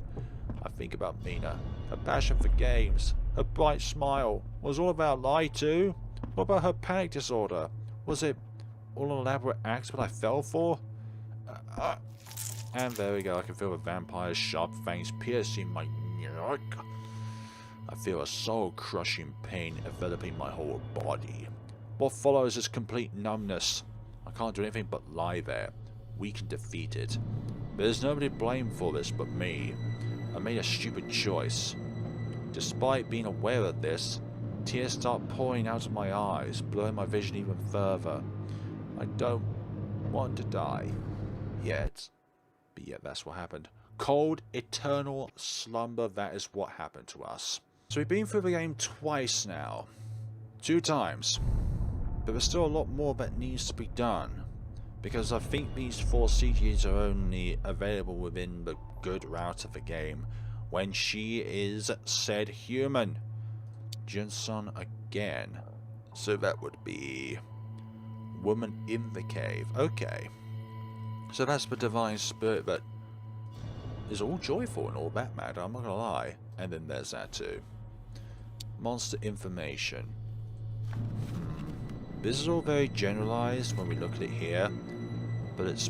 I think about Mina. Her passion for games. Her bright smile. Was all about a lie too? What about her panic disorder? Was it all an elaborate act that I fell for? And there we go. I can feel the vampire's sharp fangs piercing my neck. I feel a soul-crushing pain enveloping my whole body. What follows is complete numbness. I can't do anything but lie there, weak and defeated. But there's nobody to blame for this but me. I made a stupid choice. Despite being aware of this, tears start pouring out of my eyes, blurring my vision even further. I don't want to die. Yet. But yet that's what happened. Cold, eternal slumber, that is what happened to us. So we've been through the game twice now. 2 times. But there's still a lot more that needs to be done. Because I think these 4 CGs are only available within the good route of the game. When she is said human. Jinsun again. So that would be woman in the cave. Okay. So that's the divine spirit that is all joyful and all that matter, I'm not gonna lie. And then there's that too. Monster information. This is all very generalized when we look at it here, but it's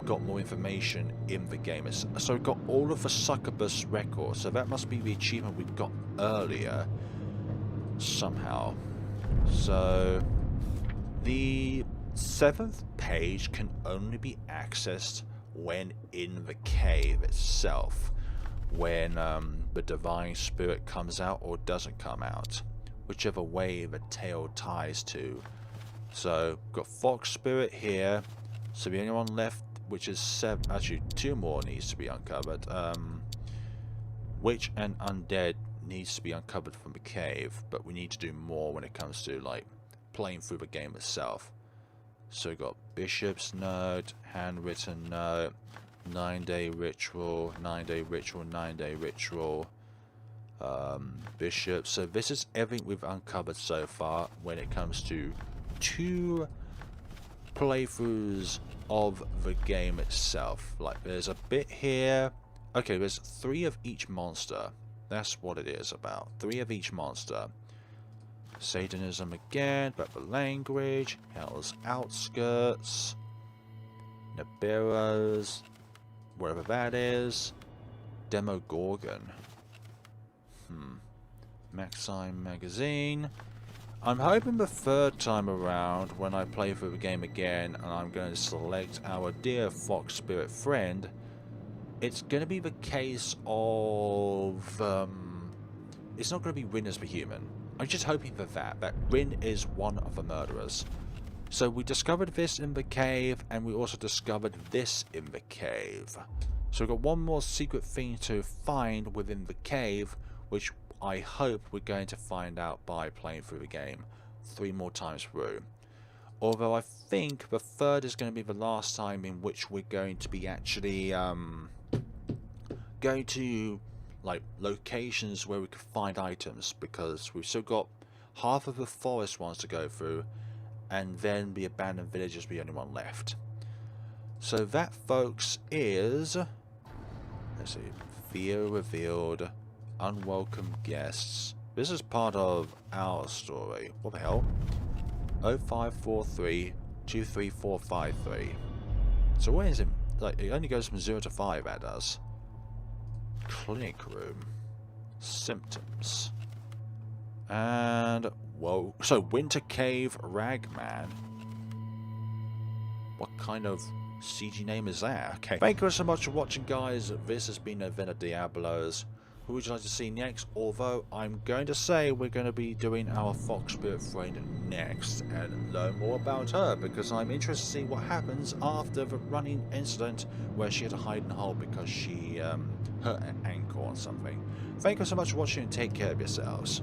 got more information in the game. So we've got all of the succubus records, so that must be the achievement we got earlier somehow. So the 7th page can only be accessed when in the cave itself, when the divine spirit comes out or doesn't come out, whichever way the tale ties to. So got fox spirit here, so the only one left, which is 7, actually 2 more needs to be uncovered. Witch and undead needs to be uncovered from the cave, but we need to do more when it comes to like playing through the game itself. So we got bishop's note, handwritten note, 9-day ritual, 9-day ritual, 9-day ritual, bishop. So this is everything we've uncovered so far when it comes to 2 playthroughs of the game itself. Like there's a bit here. Okay, there's 3 of each monster. That's what it is about. 3 of each monster. Satanism again, but the language, Hell's Outskirts, Nibiru's, wherever that is, Demogorgon. Maxime Magazine. I'm hoping the 3rd time around, when I play through the game again, and I'm going to select our dear Fox Spirit friend, it's going to be the case of, it's not going to be Rin as the human. I'm just hoping for that Rin is one of the murderers. So we discovered this in the cave, and we also discovered this in the cave. So we've got one more secret thing to find within the cave, which I hope we're going to find out by playing through the game 3 more times through. Although I think the 3rd is going to be the last time in which we're going to be actually going to like locations where we can find items, because we've still got half of the forest ones to go through, and then the abandoned village is the only one left. So that, folks, is, let's see, fear revealed, Unwelcome guests. This is part of our story. What the hell? 0543 23453. So what is it? Like, it only goes from 0 to 5, that does. Clinic room. Symptoms. And, whoa. So, Winter Cave Ragman. What kind of CG name is that? Okay. Thank you so much for watching, guys. This has been Novena Diabolos. Who would you like to see next? Although, I'm going to say we're going to be doing our Fox Spirit friend next and learn more about her, because I'm interested to see what happens after the running incident where she had to hide in a hole because she hurt an ankle or something. Thank you so much for watching and take care of yourselves.